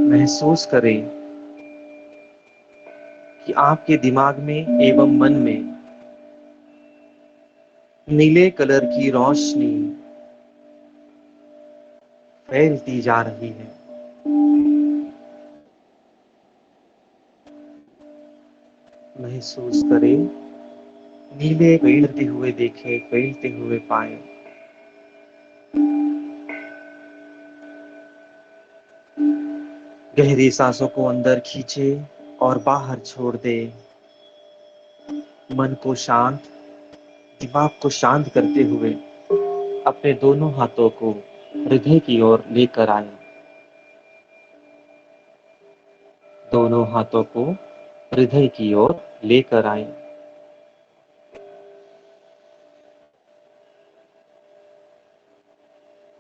महसूस करें कि आपके दिमाग में एवं मन में नीले कलर की रोशनी फैलती जा रही है। महसूस करें, नीले फैलते हुए देखें, फैलते हुए पाए। गहरी सांसों को अंदर खींचे और बाहर छोड़ दे। मन को शांत, दिमाग को शांत करते हुए अपने दोनों हाथों को हृदय की ओर लेकर आए। दोनों हाथों को हृदय की ओर लेकर आए।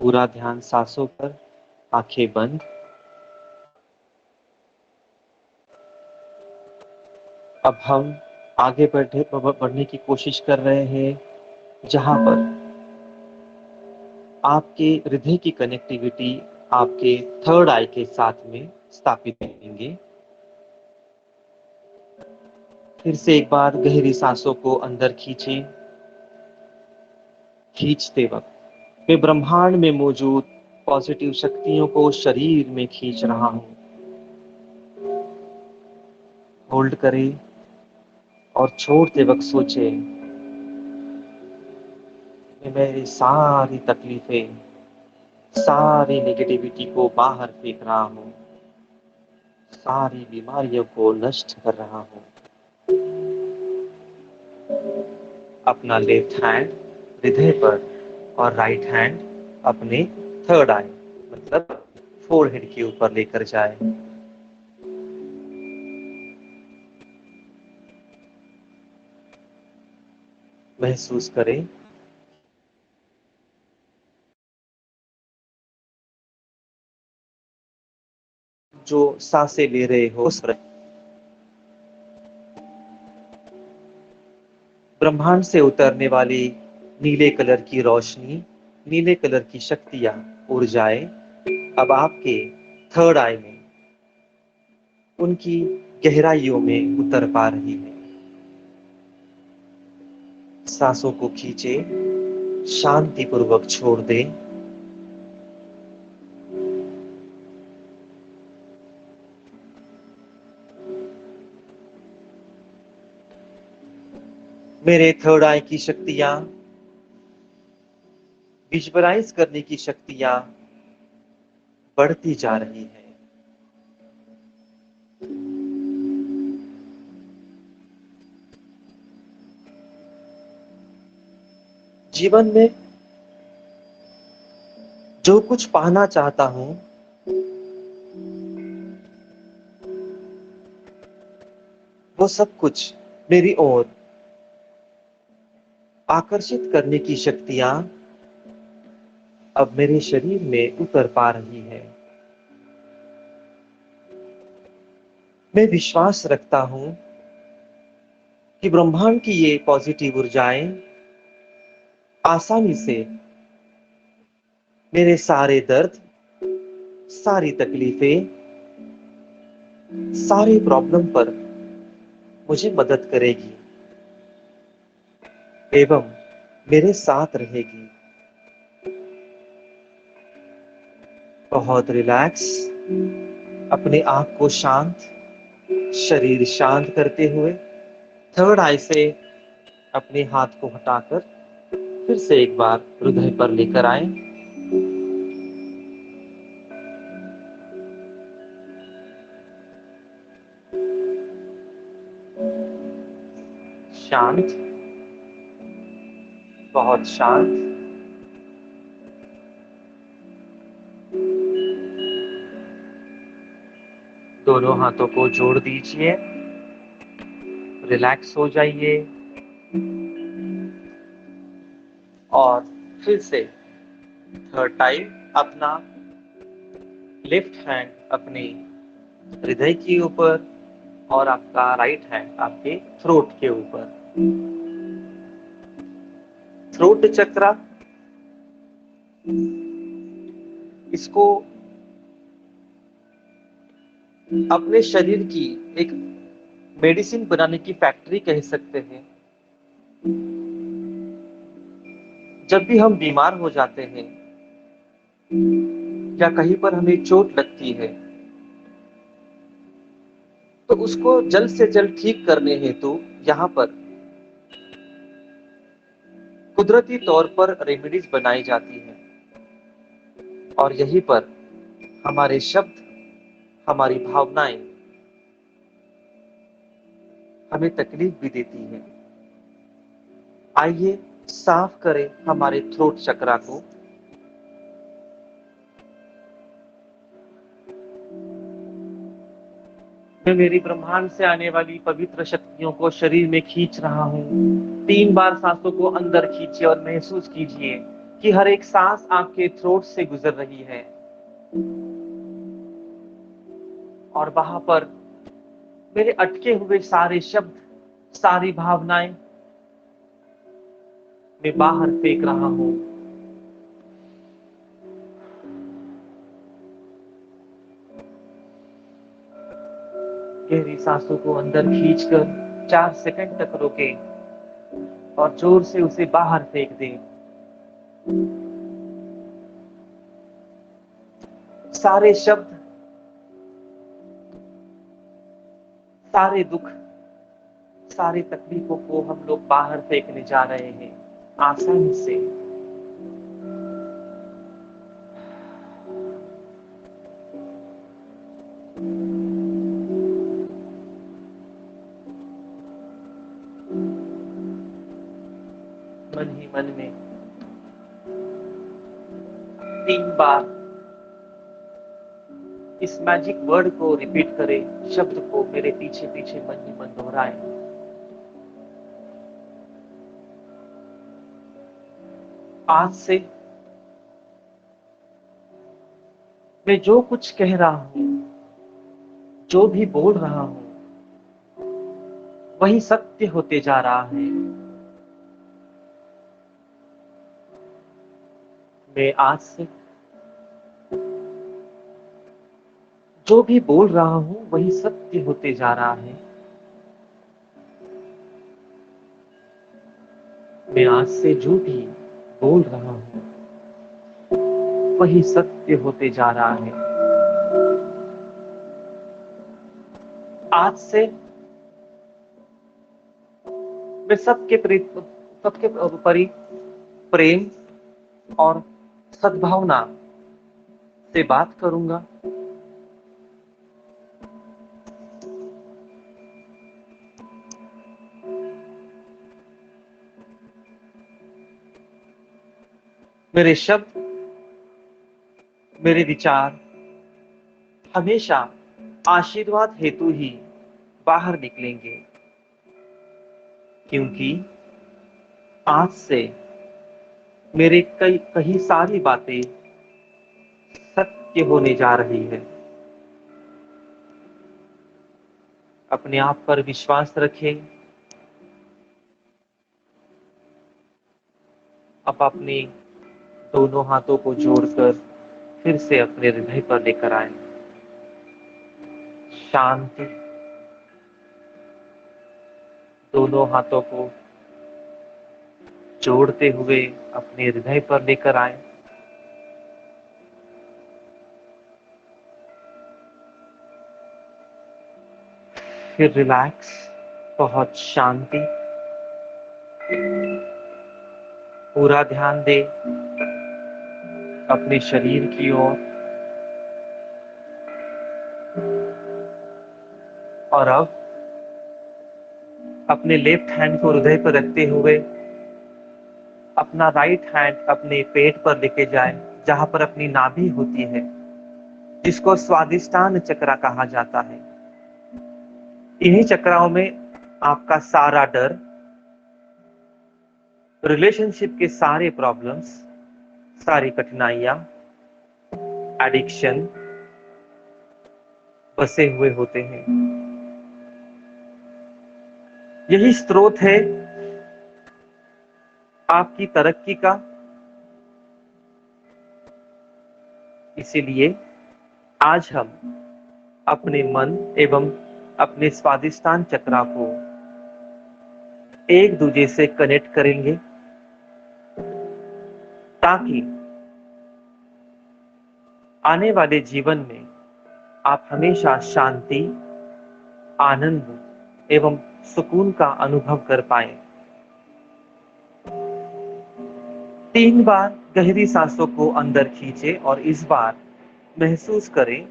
पूरा ध्यान सांसों पर, आंखें बंद। अब हम आगे बढ़ने की कोशिश कर रहे हैं जहां पर आपके हृदय की कनेक्टिविटी आपके थर्ड आई के साथ में स्थापित करेंगे। फिर से एक बार गहरी सांसों को अंदर खींचें। खींचते वक्त मैं ब्रह्मांड में मौजूद पॉजिटिव शक्तियों को शरीर में खींच रहा हूं। होल्ड करें और छोड़ते वक्त सोचें कि मेरी सारी तकलीफें, सारी नेगेटिविटी को बाहर फेंक रहा हूं। सारी बीमारियों को नष्ट कर रहा हूँ। अपना लेफ्ट हैंड हृदय पर और राइट हैंड अपने थर्ड आई मतलब फोरहेड के ऊपर लेकर जाए। महसूस करें जो सांसें ले रहे हो उस ब्रह्मांड से उतरने वाली नीले कलर की रोशनी, नीले कलर की शक्तियां, ऊर्जाएं अब आपके थर्ड आई में उनकी गहराइयों में उतर पा रही है। सांसों को खींचे, शांति पूर्वक छोड़ दें। मेरे थर्ड आई की शक्तियां, विजुअलाइज करने की शक्तियां बढ़ती जा रही है। जीवन में जो कुछ पाना चाहता हूं वो सब कुछ मेरी ओर आकर्षित करने की शक्तियां अब मेरे शरीर में उतर पा रही है। मैं विश्वास रखता हूं कि ब्रह्मांड की ये पॉजिटिव ऊर्जाएं आसानी से मेरे सारे दर्द, सारी तकलीफें, सारे प्रॉब्लम पर मुझे मदद करेगी एवं मेरे साथ रहेगी। बहुत रिलैक्स, अपने आप को शांत, शरीर शांत करते हुए थर्ड आई से अपने हाथ को हटाकर फिर से एक बार हृदय पर लेकर आए। शांत, बहुत शांत। दोनों हाथों को जोड़ दीजिए, रिलैक्स हो जाइए और फिर से थर्ड टाइम अपना लेफ्ट हैंड अपने हृदय के ऊपर और आपका राइट हैंड आपके थ्रोट के ऊपर। थ्रोट चक्रा, इसको अपने शरीर की एक मेडिसिन बनाने की फैक्ट्री कह सकते हैं। जब भी हम बीमार हो जाते हैं या कहीं पर हमें चोट लगती है तो उसको जल्द से जल्द ठीक करने हेतु यहाँ पर कुदरती तौर पर रेमेडीज बनाई जाती है और यहीं पर हमारे शब्द, हमारी भावनाएं हमें तकलीफ भी देती है। आइए साफ करें हमारे थ्रोट चक्रा को। मैं मेरी ब्रह्मांड से आने वाली पवित्र शक्तियों को शरीर में खींच रहा हूँ। 3 बार सांसों को अंदर खींचिए और महसूस कीजिए कि हर एक सांस आपके थ्रोट से गुजर रही है और वहां पर मेरे अटके हुए सारे शब्द, सारी भावनाएं मैं बाहर फेंक रहा हूँ। गहरी सांसों को अंदर खींचकर 4 सेकंड तक रोके और जोर से उसे बाहर फेंक दें। सारे शब्द, सारे दुख, सारी तकलीफों को हम लोग बाहर फेंकने जा रहे हैं आसानी से। मन ही मन में 3 बार इस मैजिक वर्ड को रिपीट करें, शब्द को मेरे पीछे पीछे मन ही मन दोहराएं। आज से मैं जो कुछ कह रहा हूं, जो भी बोल रहा हूं, वही सत्य होते जा रहा है। मैं आज से जो भी बोल रहा हूं, वही सत्य होते जा रहा है। मैं आज से जो भी बोल रहा हूं, वही सत्य होते जा रहा है। आज से मैं सबके परि प्रेम और सद्भावना से बात करूंगा। मेरे शब्द, मेरे विचार हमेशा आशीर्वाद हेतु ही बाहर निकलेंगे, क्योंकि आज से मेरे कई सारी बातें सत्य होने जा रही है। अपने आप पर विश्वास रखें। अब अपने दोनों हाथों को जोड़कर फिर से अपने हृदय पर लेकर आए। शांति। दोनों हाथों को जोड़ते हुए अपने हृदय पर लेकर आए। फिर रिलैक्स, बहुत शांति। पूरा ध्यान दे अपने शरीर की ओर। और अब अपने लेफ्ट हैंड को हृदय पर रखते हुए अपना राइट हैंड अपने पेट पर लेके जाए, जहां पर अपनी नाभि होती है, जिसको स्वादिष्टान चक्र कहा जाता है। इन्हीं चक्राओं में आपका सारा डर, रिलेशनशिप के सारे प्रॉब्लम्स, सारी कठिनाइयां, एडिक्शन बसे हुए होते हैं। यही स्रोत है आपकी तरक्की का। इसीलिए आज हम अपने मन एवं अपने स्वादिष्टान चक्रा को एक दूसरे से कनेक्ट करेंगे, ताकि आने वाले जीवन में आप हमेशा शांति, आनंद एवं सुकून का अनुभव कर पाए। 3 बार गहरी सांसों को अंदर खींचे और इस बार महसूस करें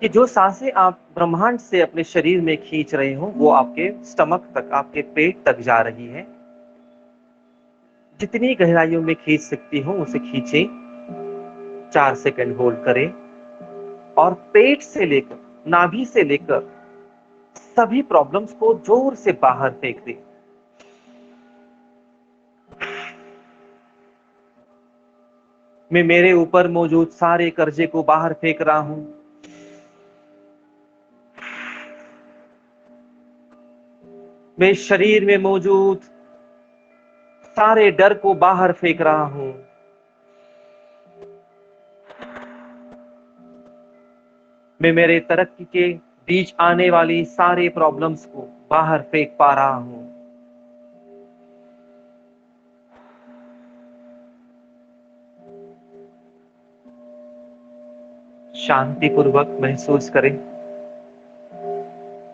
कि जो सांसें आप ब्रह्मांड से अपने शरीर में खींच रहे हो, वो आपके स्टमक तक, आपके पेट तक जा रही है। जितनी गहराइयों में खींच सकती हो उसे खींचे। 4 सेकंड होल्ड करें और पेट से लेकर, नाभि से लेकर सभी प्रॉब्लम्स को जोर से बाहर फेंक दें। मैं मेरे ऊपर मौजूद सारे कर्जे को बाहर फेंक रहा हूं। मैं शरीर में मौजूद सारे डर को बाहर फेंक रहा हूं। मैं मेरे तरक्की के बीच आने वाली सारे प्रॉब्लम्स को बाहर फेंक पा रहा हूं। शांतिपूर्वक महसूस करें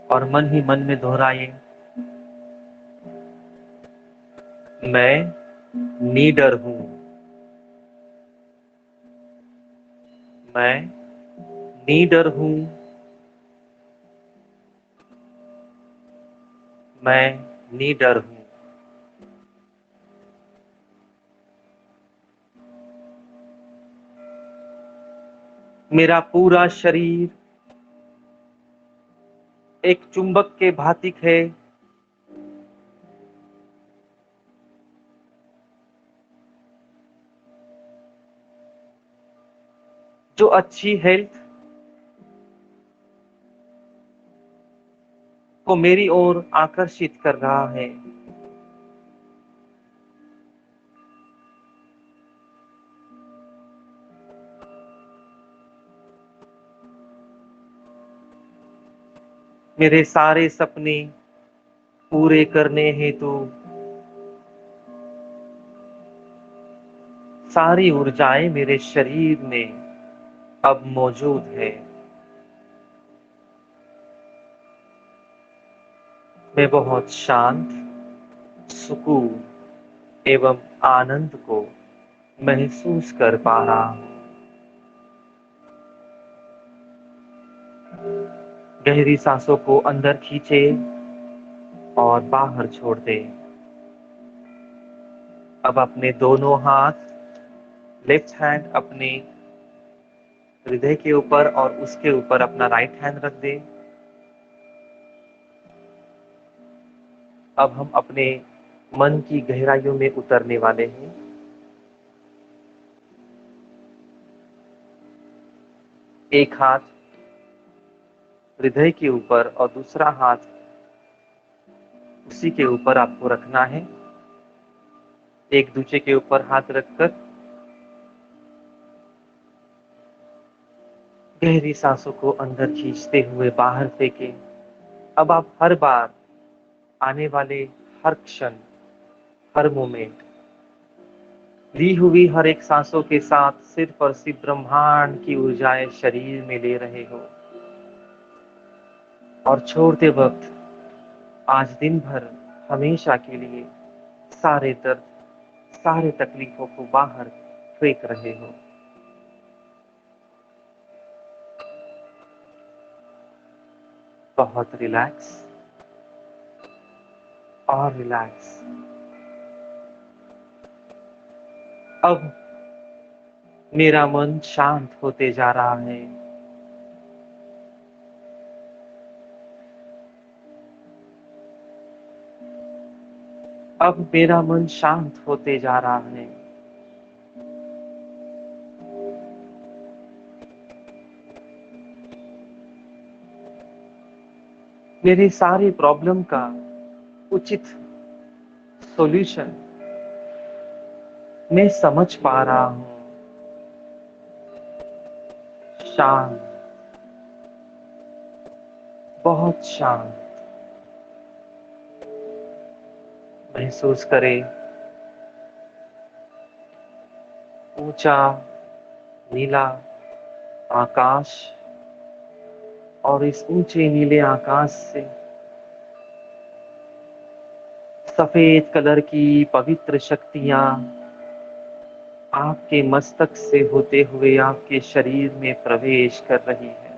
और मन ही मन में दोहराइए, मैं नीडर हूं। मैं नीडर हूं। मैं नीडर हूं। मेरा पूरा शरीर एक चुंबक के भांति है। जो अच्छी हेल्थ को मेरी ओर आकर्षित कर रहा है। मेरे सारे सपने पूरे करने हेतु सारी ऊर्जाएं मेरे शरीर में अब मौजूद है। मैं बहुत शांत, सुकून एवं आनंद को महसूस कर पा रहा हूँ। गहरी सांसों को अंदर खींचे और बाहर छोड़ दे। अब अपने दोनों हाथ, लेफ्ट हैंड अपने हृदय के ऊपर और उसके ऊपर अपना राइट हैंड रख दे। अब हम अपने मन की गहराइयों में उतरने वाले हैं। एक हाथ हृदय के ऊपर और दूसरा हाथ उसी के ऊपर आपको रखना है। एक दूसरे के ऊपर हाथ रखकर गहरी सांसों को अंदर खींचते हुए बाहर फेंके। अब आप हर बार, आने वाले हर क्षण, हर मोमेंट, ली हुई हर एक सांसों के साथ सिर्फ और सिर्फ ब्रह्मांड की ऊर्जाएं शरीर में ले रहे हो। और छोड़ते वक्त आज दिन भर हमेशा के लिए सारे दर्द, सारे तकलीफों को बाहर फेंक रहे हो। बहुत रिलैक्स और रिलैक्स। अब मेरा मन शांत होते जा रहा है। अब मेरा मन शांत होते जा रहा है। मेरी सारी प्रॉब्लम का उचित सॉल्यूशन मैं समझ पा रहा हूँ। शांत, बहुत शांत महसूस करें। ऊंचा नीला आकाश और इस ऊंचे नीले आकाश से सफेद कलर की पवित्र शक्तियां आपके मस्तक से होते हुए आपके शरीर में प्रवेश कर रही है।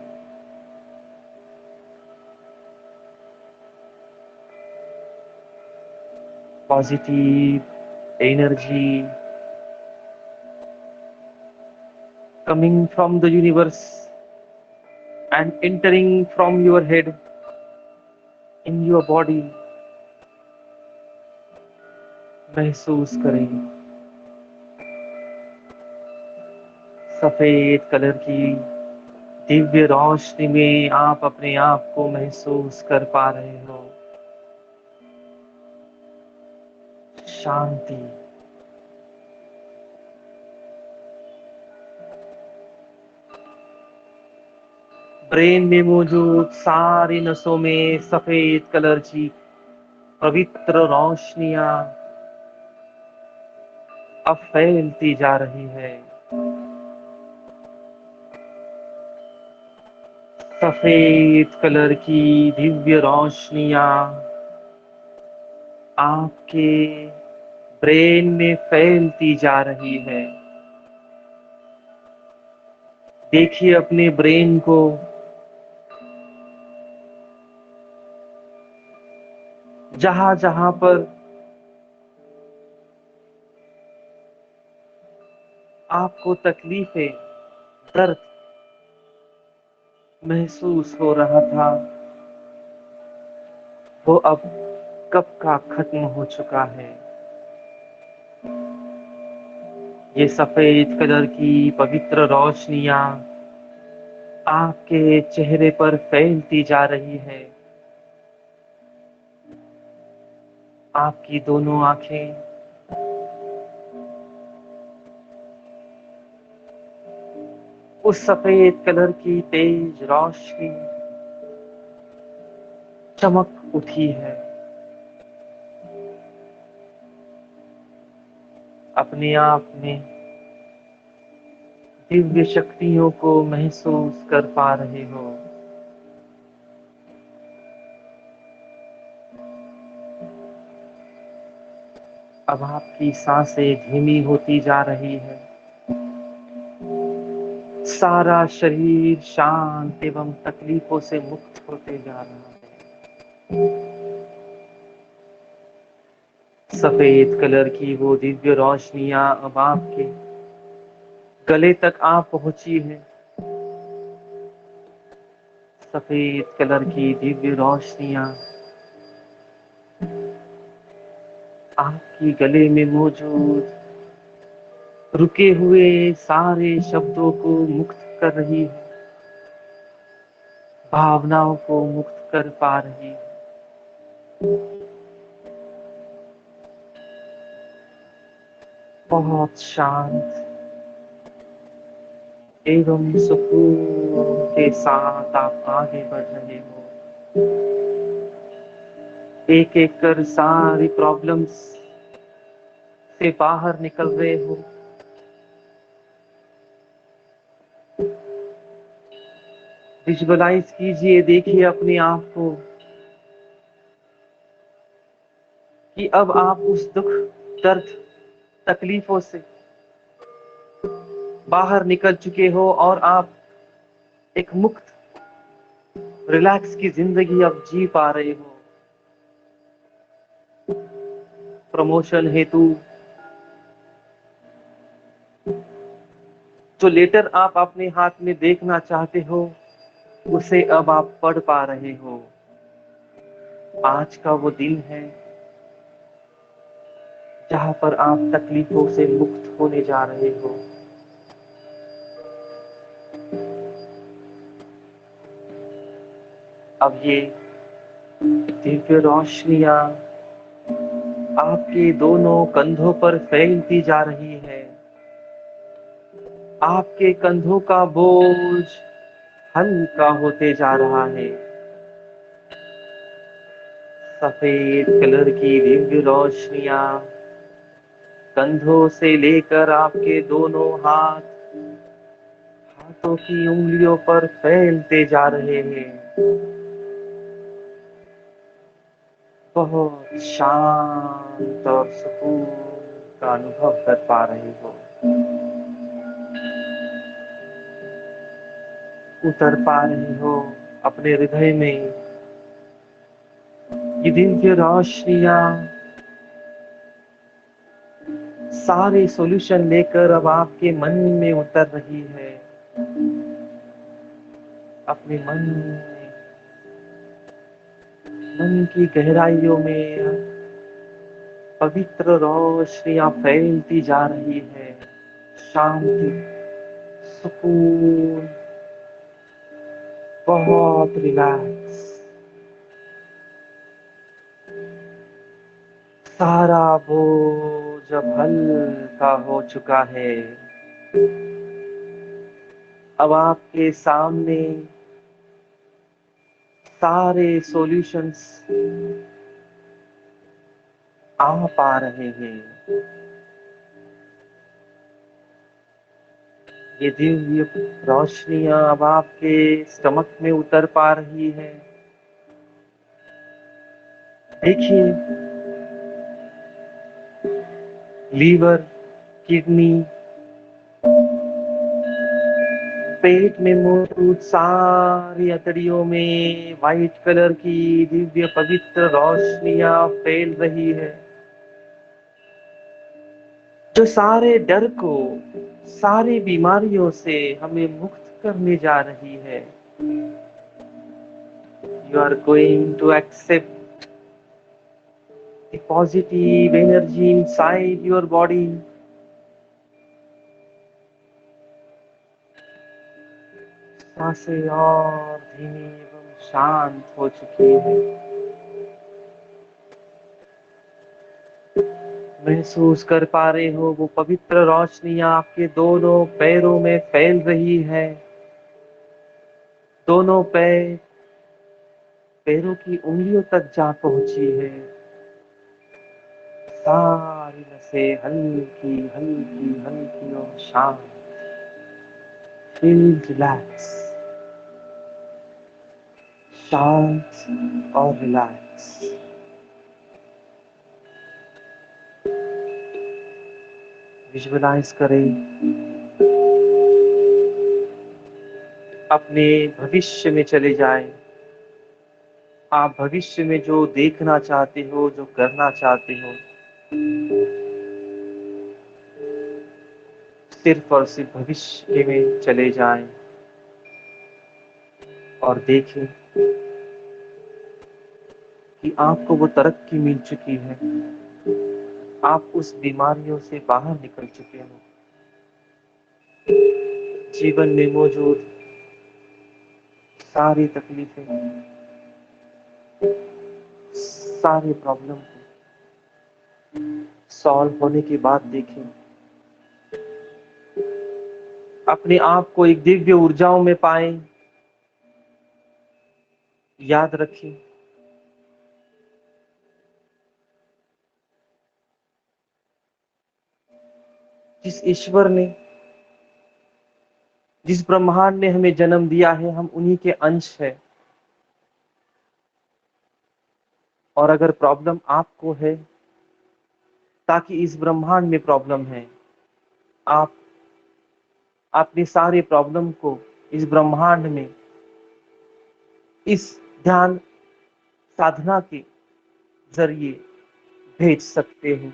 Positive energy coming from the universe and entering from your head in your body। महसूस करें सफेद कलर की दिव्य रोशनी में आप अपने आप को महसूस कर पा रहे हो। शांति, ब्रेन में मौजूद सारी नसों में सफेद कलर की पवित्र रोशनियां अब फैलती जा रही है। सफेद कलर की दिव्य रोशनियां आपके ब्रेन में फैलती जा रही है। देखिए अपने ब्रेन को जहां जहां पर आपको तकलीफें, दर्द महसूस हो रहा था, वो अब कब का खत्म हो चुका है। ये सफेद कलर की पवित्र रोशनियां आपके चेहरे पर फैलती जा रही है। आपकी दोनों आंखें उस सफेद कलर की तेज रोशनी चमक उठी है। अपने आप में दिव्य शक्तियों को महसूस कर पा रहे हो। अब आपकी सांसें धीमी होती जा रही है। सारा शरीर शांत एवं तकलीफों से मुक्त होते जा रहा है। सफेद कलर की वो दिव्य रोशनियां अब आपके गले तक आ पहुंची है। सफेद कलर की दिव्य रोशनियां आपकी गले में मौजूद रुके हुए सारे शब्दों को मुक्त कर रही है, भावनाओं को मुक्त कर पा रही है। बहुत शांत एवं सुकून के साथ आप आगे बढ़ रहे हो। एक एक कर सारी प्रॉब्लम्स से बाहर निकल रहे हो। विजुअलाइज कीजिए, देखिए अपने आप को कि अब आप उस दुख, दर्द, तकलीफों से बाहर निकल चुके हो और आप एक मुक्त, रिलैक्स की जिंदगी अब जी पा रहे हो। प्रमोशन हेतु जो लेटर आप अपने हाथ में देखना चाहते हो, उसे अब आप पढ़ पा रहे हो। आज का वो दिन है जहां पर आप तकलीफों से मुक्त होने जा रहे हो। अब ये दिव्य रोशनियां आपके दोनों कंधों पर फैलती जा रही है। आपके कंधों का बोझ हल्का होते जा रहा है। सफेद कलर की दिव्य रोशनियां कंधों से लेकर आपके दोनों हाथों की उंगलियों पर फैलते जा रहे हैं। बहुत शांत और सुकून का अनुभव कर पा रहे हो। उतर पा रहे हो अपने हृदय में। ये दिव्य रोशनियां सारे सॉल्यूशन लेकर अब आपके मन में उतर रही है। अपने मन की गहराइयों में पवित्र रोशनियां फैलती जा रही है। शांति, सुकून, बहुत रिलैक्स। सारा बोझ अब हल्का हो चुका है। अब आपके सामने सारे सॉल्यूशंस आ पा रहे हैं। ये दिव्य रोशनियां अब आपके स्टमक में उतर पा रही है। देखिए, लीवर, किडनी, पेट में मौजूद सारी अतड़ियों में वाइट कलर की दिव्य पवित्र रोशनियां फैल रही है, जो सारे डर को, सारी बीमारियों से हमें मुक्त करने जा रही है। You are going to accept the positive energy inside your body. सांसें और धीमी एवं शांत हो चुकी है। महसूस कर पा रहे हो वो पवित्र रोशनियां आपके दोनों पैरों में फैल रही है। दोनों पैरों की उंगलियों तक जा पहुंची है। सारी नसें हल्की हल्की हल्की और शांत। फील रिलैक्स, शांत और रिलैक्स। विजुअलाइज करें अपने भविष्य में चले जाएं। आप भविष्य में जो देखना चाहते हो, जो करना चाहते हो, सिर्फ और सिर्फ भविष्य में चले जाएं और देखें कि आपको वो तरक्की मिल चुकी है। आप उस बीमारियों से बाहर निकल चुके हो। जीवन में मौजूद सारी तकलीफें, सारे प्रॉब्लम सॉल्व होने के बाद देखें अपने आप को एक दिव्य ऊर्जाओं में पाएं। याद रखें जिस ईश्वर ने, जिस ब्रह्मांड ने हमें जन्म दिया है, हम उन्हीं के अंश हैं। और अगर प्रॉब्लम आपको है, ताकि इस ब्रह्मांड में प्रॉब्लम है, आप अपने सारे प्रॉब्लम को इस ब्रह्मांड में इस ध्यान साधना के जरिए भेज सकते हो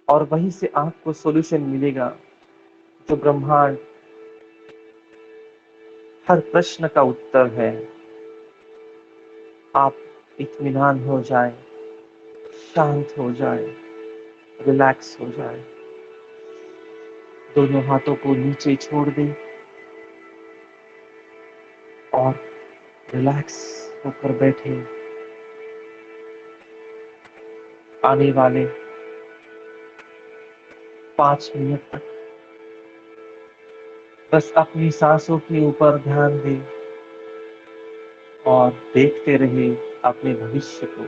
और वहीं से आपको सॉल्यूशन मिलेगा। जो ब्रह्मांड हर प्रश्न का उत्तर है। आप इत्मीनान हो जाए, शांत हो जाए, रिलैक्स हो जाए। दोनों हाथों को नीचे छोड़ दें और रिलैक्स होकर बैठे। आने वाले 5 मिनट तक बस अपनी सांसों के ऊपर ध्यान दें और देखते रहे अपने भविष्य को।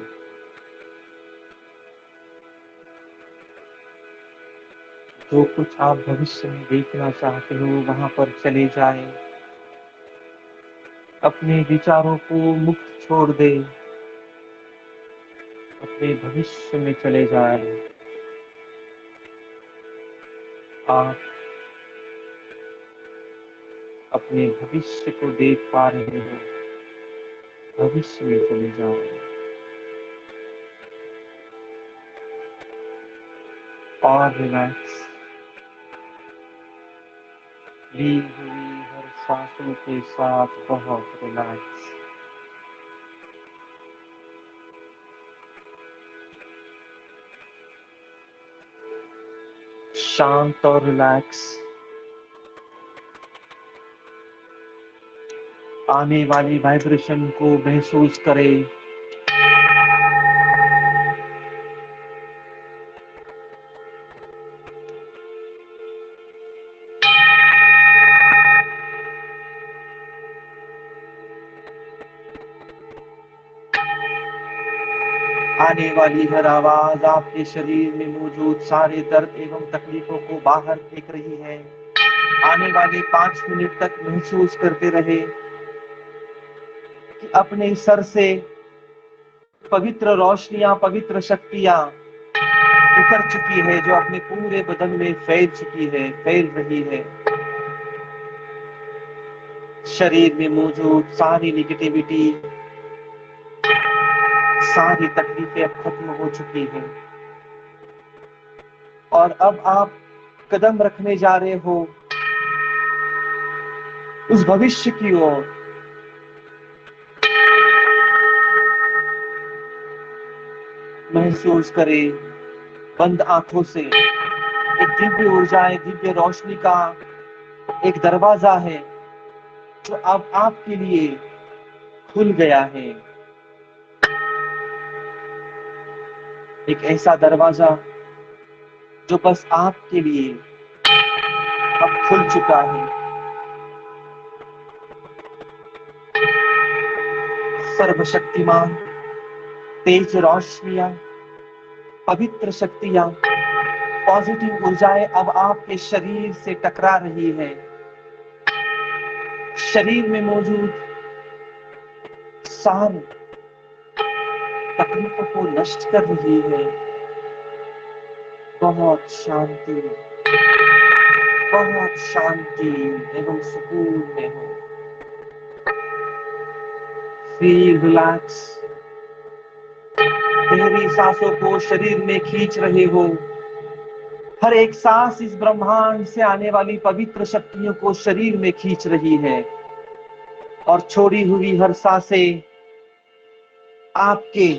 जो कुछ आप भविष्य में देखना चाहते हो वहां पर चले जाएं। अपने विचारों को मुक्त छोड़ दें, अपने भविष्य में चले जाएं। आप अपने भविष्य को देख पा रहे हो। भविष्य में चले जाओ और रिलैक्स। ली हुई हर सांसों के साथ बहुत रिलैक्स। शांत और रिलैक्स। आने वाली वाइब्रेशन को महसूस करें। आने वाली हर आवाज आपके शरीर में मौजूद सारे दर्द एवं तकलीफों को बाहर फेंक रही है। आने वाले 5 मिनट तक महसूस करते रहे कि अपने सर से पवित्र रोशनियां, पवित्र शक्तियां उतर चुकी है, जो अपने पूरे बदन में फैल चुकी है, फैल रही है। शरीर में मौजूद सारी निगेटिविटी, सारी तकलीफें अब खत्म हो चुकी हैं। और अब आप कदम रखने जा रहे हो उस भविष्य की ओर। महसूस करें बंद आंखों से एक दिव्य ऊर्जा है, दिव्य रोशनी का एक दरवाजा है जो अब आपके लिए खुल गया है। एक ऐसा दरवाजा जो बस आपके लिए अब खुल चुका है। सर्वशक्तिमान तेज रोशनियां, पवित्र शक्तियां, पॉजिटिव ऊर्जाएं अब आपके शरीर से टकरा रही है। शरीर में मौजूद सारी तकलीफों को नष्ट कर रही है। बहुत शांति, बहुत शांति एवं सुकून में हो। Feel relax. गहरी सांसों को शरीर में खींच रहे हो। हर एक सांस इस ब्रह्मांड से आने वाली पवित्र शक्तियों को शरीर में खींच रही है और छोड़ी हुई हर सांसें आपके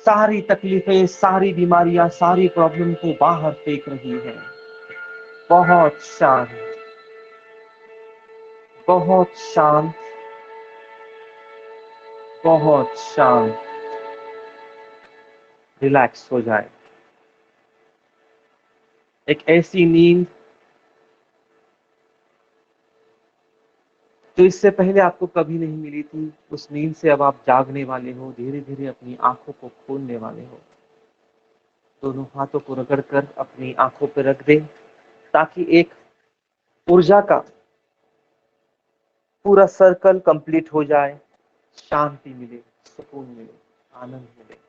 सारी तकलीफें, सारी बीमारियां, सारी प्रॉब्लम को बाहर फेंक रही है। बहुत शांत, बहुत शांत, बहुत शांत। रिलैक्स हो जाए। एक ऐसी नींद जो इससे पहले आपको कभी नहीं मिली थी, उस नींद से अब आप जागने वाले हो। धीरे धीरे अपनी आंखों को खोलने वाले हो। दोनों हाथों को रगड़कर अपनी आंखों पर रख दें ताकि एक ऊर्जा का पूरा सर्कल कंप्लीट हो जाए। शांति मिले, सुकून मिले, आनंद मिले।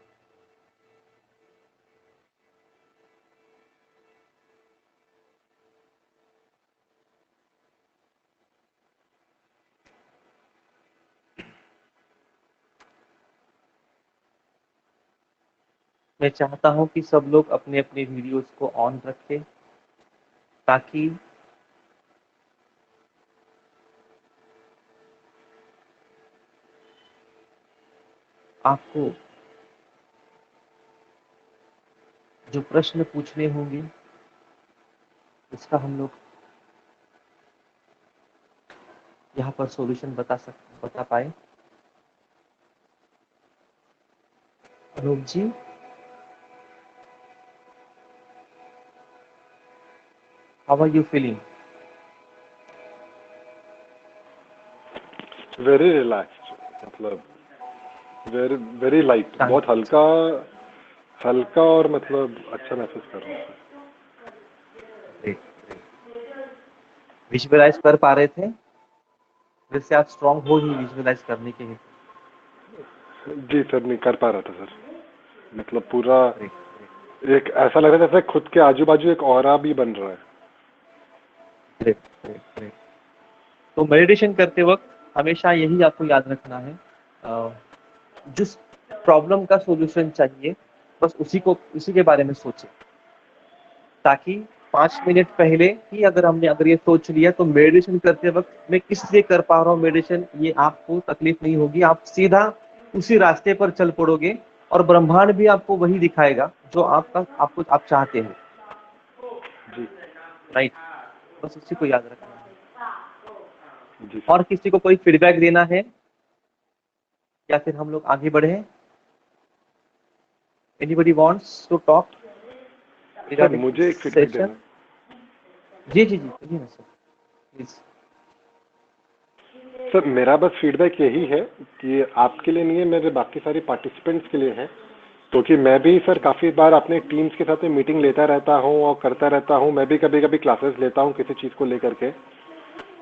मैं चाहता हूं कि सब लोग अपने अपने वीडियोस को ऑन रखें ताकि आपको जो प्रश्न पूछने होंगे उसका हम लोग यहाँ पर सॉल्यूशन बता पाए। Anoop ji, how are you feeling? Very relaxed, मतलब वेरी वेरी लाइट, बहुत हल्का हल्का और मतलब अच्छा महसूस कर रहा हूँ। विजुअलाइज कर पा रहे थे? वैसे आप स्ट्रांग हो ही विजुअलाइज करने के लिए। जी सर, नहीं कर पा रहा था सर। मतलब पूरा एक ऐसा लग रहा था जैसे खुद के आजू बाजू एक ऑरा भी बन रहा है। Great, great, great. तो मेडिटेशन करते वक्त हमेशा यही आपको याद रखना है, जिस प्रॉब्लम का सॉल्यूशन चाहिए बस उसी के बारे में सोचें, ताकि 5 मिनट पहले ही अगर ये सोच लिया तो मेडिटेशन करते वक्त मैं किस लिए कर पा रहा हूँ मेडिटेशन, ये आपको तकलीफ नहीं होगी। आप सीधा उसी रास्ते पर चल पड़ोगे और ब्रह्मांड भी आपको वही दिखाएगा जो आप चाहते हो। जी राइट, बस उसी को याद रखना है। जी और किसी को कोई फीडबैक देना है या फिर हम लोग आगे बढ़े? Anybody wants to talk sir, regarding मुझे एक फीडबैक सेशन? देना। जी जी जी, कहिए ना सर, प्लीज। सर, मेरा बस फीडबैक यही है कि आपके लिए नहीं है, मेरे बाकी सारे पार्टिसिपेंट्स के लिए है। क्योंकि मैं भी सर काफ़ी बार अपने टीम्स के साथ में मीटिंग लेता रहता हूँ और करता रहता हूँ। मैं भी कभी कभी क्लासेस लेता हूँ किसी चीज़ को लेकर के।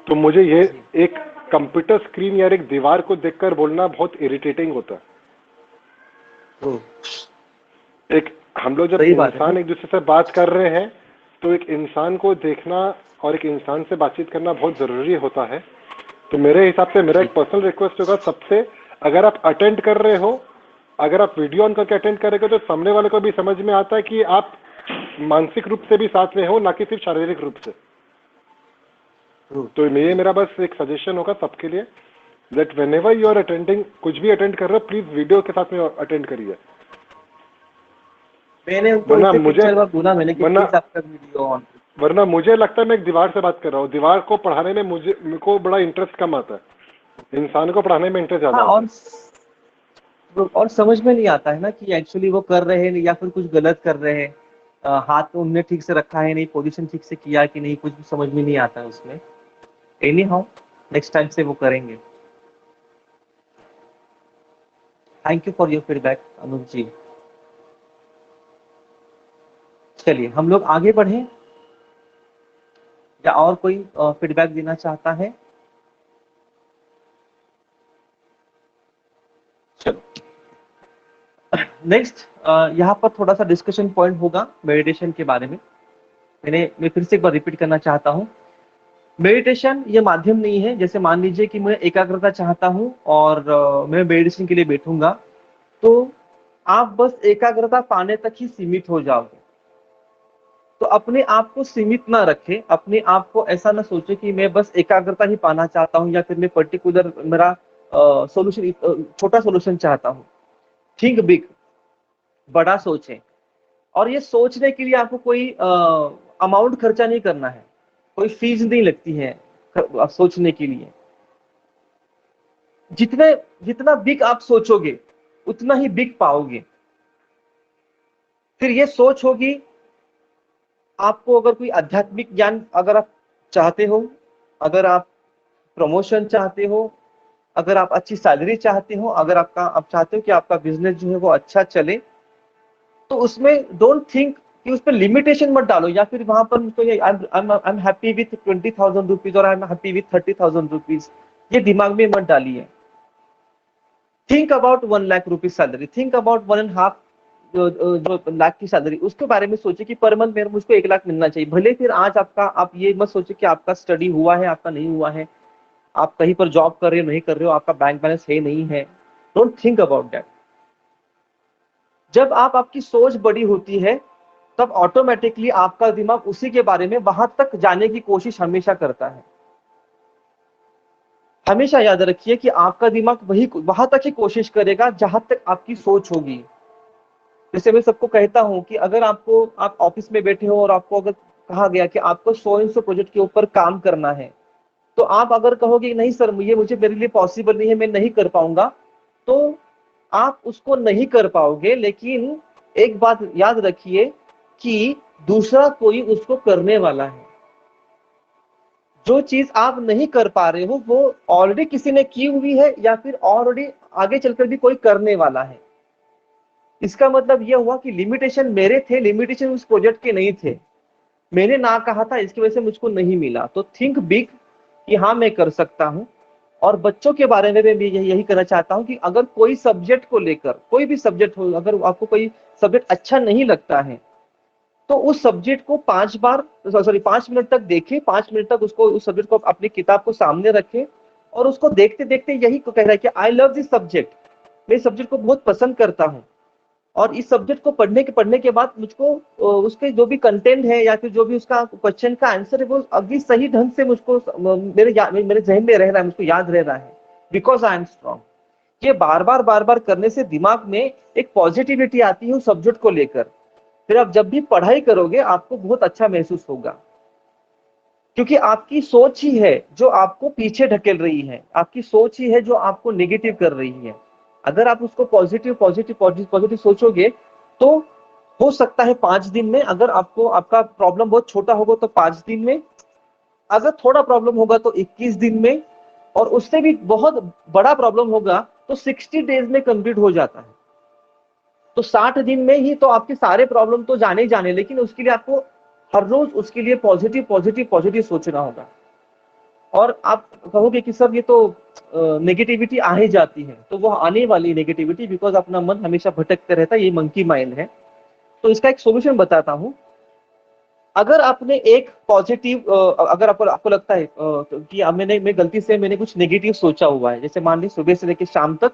तो मुझे ये एक कंप्यूटर स्क्रीन या एक दीवार को देखकर बोलना बहुत इरिटेटिंग होता है। एक हम लोग जब इंसान एक दूसरे से बात कर रहे हैं तो एक इंसान को देखना और एक इंसान से बातचीत करना बहुत ज़रूरी होता है। तो मेरे हिसाब से मेरा एक पर्सनल रिक्वेस्ट होगा सबसे, अगर आप अटेंड कर रहे हो, अगर आप वीडियो ऑन करके अटेंड कर रहे हो तो सामने वाले को भी समझ में आता है कि आप मानसिक रूप से भी साथ में हो, ना कि सिर्फ शारीरिक रूप से। ट्रू। तो ये मेरा बस एक सजेशन होगा सबके लिए, that whenever you are attending, कुछ भी अटेंड कर रहे हो, प्लीज वीडियो के साथ में अटेंड करिए। मैंने उनको वरना इसे मुझे 3-4 बार बोला मैंने कि वरना प्लीज आपका वीडियो ऑन। वरना मुझे लगता है मैं एक दीवार से बात कर रहा हूँ। दीवार को पढ़ाने में मेरे को बड़ा इंटरेस्ट कम आता है, इंसान को पढ़ाने में इंटरेस्ट ज्यादा हाँ, आता है। और समझ में नहीं आता है ना कि एक्चुअली वो कर रहे हैं या फिर कुछ गलत कर रहे हैं। हाथ तो उनने ठीक से रखा है नहीं, पोजीशन ठीक से किया कि नहीं, कुछ भी समझ में नहीं आता है उसमें। एनी हाउ, नेक्स्ट टाइम से वो करेंगे। Thank you for your feedback Anuj ji. चलिए हम लोग आगे बढ़े, या और कोई फीडबैक देना चाहता है? चलो नेक्स्ट, यहाँ पर थोड़ा सा डिस्कशन पॉइंट होगा मेडिटेशन के बारे में। मैं फिर से एक बार रिपीट करना चाहता हूँ, मेडिटेशन ये माध्यम नहीं है। जैसे मान लीजिए कि मैं एकाग्रता चाहता हूँ और मैं मेडिटेशन के लिए बैठूंगा, तो आप बस एकाग्रता पाने तक ही सीमित हो जाओगे। तो अपने आप को सीमित ना रखें, अपने आप को ऐसा ना सोचे कि मैं बस एकाग्रता ही पाना चाहता हूँ या फिर मैं पर्टिकुलर मेरा सोल्यूशन, छोटा सोल्यूशन चाहता हूँ। थिंक बिग, बड़ा सोचें। और ये सोचने के लिए आपको कोई अमाउंट खर्चा नहीं करना है, कोई फीस नहीं लगती है सोचने के लिए। जितना बिग आप सोचोगे उतना ही बिग पाओगे। फिर ये सोच होगी, आपको अगर कोई आध्यात्मिक ज्ञान अगर आप चाहते हो, अगर आप प्रमोशन चाहते हो, अगर आप अच्छी सैलरी चाहते हो, अगर आप चाहते हो कि आपका बिजनेस जो है वो अच्छा चले, तो उसमें डोंट थिंक कि उस पर लिमिटेशन मत डालो, या फिर वहां पर मुझको I am happy with 20,000 rupees और I am happy with 30,000 rupees, ये दिमाग में मत डालिए। Think about 1 lakh rupees salary, think about 1.5 जो लाख की सैलरी, उसके बारे में सोचिए कि पर मंथ मेरे मुझको 1 लाख मिलना चाहिए। भले फिर आज आप ये मत सोचिए कि आपका स्टडी हुआ है, आपका नहीं हुआ है, आप कहीं पर जॉब कर रहे हो नहीं कर रहे हो, आपका बैंक बैलेंस है नहीं है। Don't think about that. जब आपकी सोच बड़ी होती है, तब ऑटोमेटिकली आपका दिमाग उसी के बारे में वहां तक जाने की कोशिश हमेशा करता है। हमेशा याद रखिए कि आपका दिमाग वहां तक ही कोशिश करेगा जहां तक आपकी सोच होगी। जैसे मैं सबको कहता हूं कि अगर आप ऑफिस में बैठे हो और आपको अगर कहा गया कि आपको 100 प्रोजेक्ट के ऊपर काम करना है, तो आप अगर कहोगे नहीं सर, ये मुझे मेरे लिए पॉसिबल नहीं है, मैं नहीं कर पाऊंगा, तो आप उसको नहीं कर पाओगे। लेकिन एक बात याद रखिए कि दूसरा कोई उसको करने वाला है। जो चीज आप नहीं कर पा रहे हो वो ऑलरेडी किसी ने की हुई है, या फिर ऑलरेडी आगे चलकर भी कोई करने वाला है। इसका मतलब यह हुआ कि लिमिटेशन मेरे थे, लिमिटेशन उस प्रोजेक्ट के नहीं थे। मैंने ना कहा था, इसकी वजह से मुझको नहीं मिला। तो थिंक बिग कि हाँ मैं कर सकता हूँ। और बच्चों के बारे में भी यही कहना चाहता हूँ कि अगर कोई सब्जेक्ट को लेकर, कोई भी सब्जेक्ट हो, अगर आपको कोई सब्जेक्ट अच्छा नहीं लगता है, तो उस सब्जेक्ट को 5 मिनट तक देखें, 5 मिनट तक उसको, उस सब्जेक्ट को अपनी किताब को सामने रखें और उसको देखते देखते यही कह रहा है कि आई लव दिस सब्जेक्ट, मैं इस सब्जेक्ट को बहुत पसंद करता हूँ। और इस सब्जेक्ट को पढ़ने के बाद मुझको उसके जो भी कंटेंट है या फिर जो भी उसका क्वेश्चन का आंसर है वो अभी सही ढंग से मुझको मेरे जहन में रह रहा है, मुझको याद रह रहा है, बिकॉज आई एम स्ट्रॉन्ग। ये बार बार करने से दिमाग में एक पॉजिटिविटी आती है उस सब्जेक्ट को लेकर। फिर आप जब भी पढ़ाई करोगे आपको बहुत अच्छा महसूस होगा, क्योंकि आपकी सोच ही है जो आपको पीछे ढकेल रही है, आपकी सोच ही है जो आपको नेगेटिव कर रही है। अगर आप उसको पॉजिटिव पॉजिटिव पॉजिटिव पॉजिटिव सोचोगे, तो हो सकता है 5 दिन में, अगर आपका प्रॉब्लम बहुत छोटा होगा तो 5 दिन में, अगर थोड़ा प्रॉब्लम होगा तो 21 दिन में, और उससे भी बहुत बड़ा प्रॉब्लम होगा तो 60 डेज में कंप्लीट हो जाता है। तो 60 दिन में ही तो आपके सारे प्रॉब्लम तो जाने ही जाने, लेकिन उसके लिए आपको हर रोज उसके लिए पॉजिटिव पॉजिटिव पॉजिटिव सोचना होगा। और आप कहोगे कि सर ये तो नेगेटिविटी आ ही जाती है, तो वो आने वाली नेगेटिविटी, बिकॉज अपना मन हमेशा भटकते रहता है, ये मंकी माइंड है। तो इसका एक सोल्यूशन बताता हूँ। अगर आपने एक पॉजिटिव, अगर आपको लगता है कि मैं गलती से मैंने कुछ नेगेटिव सोचा हुआ है, जैसे मान ली सुबह से लेकर शाम तक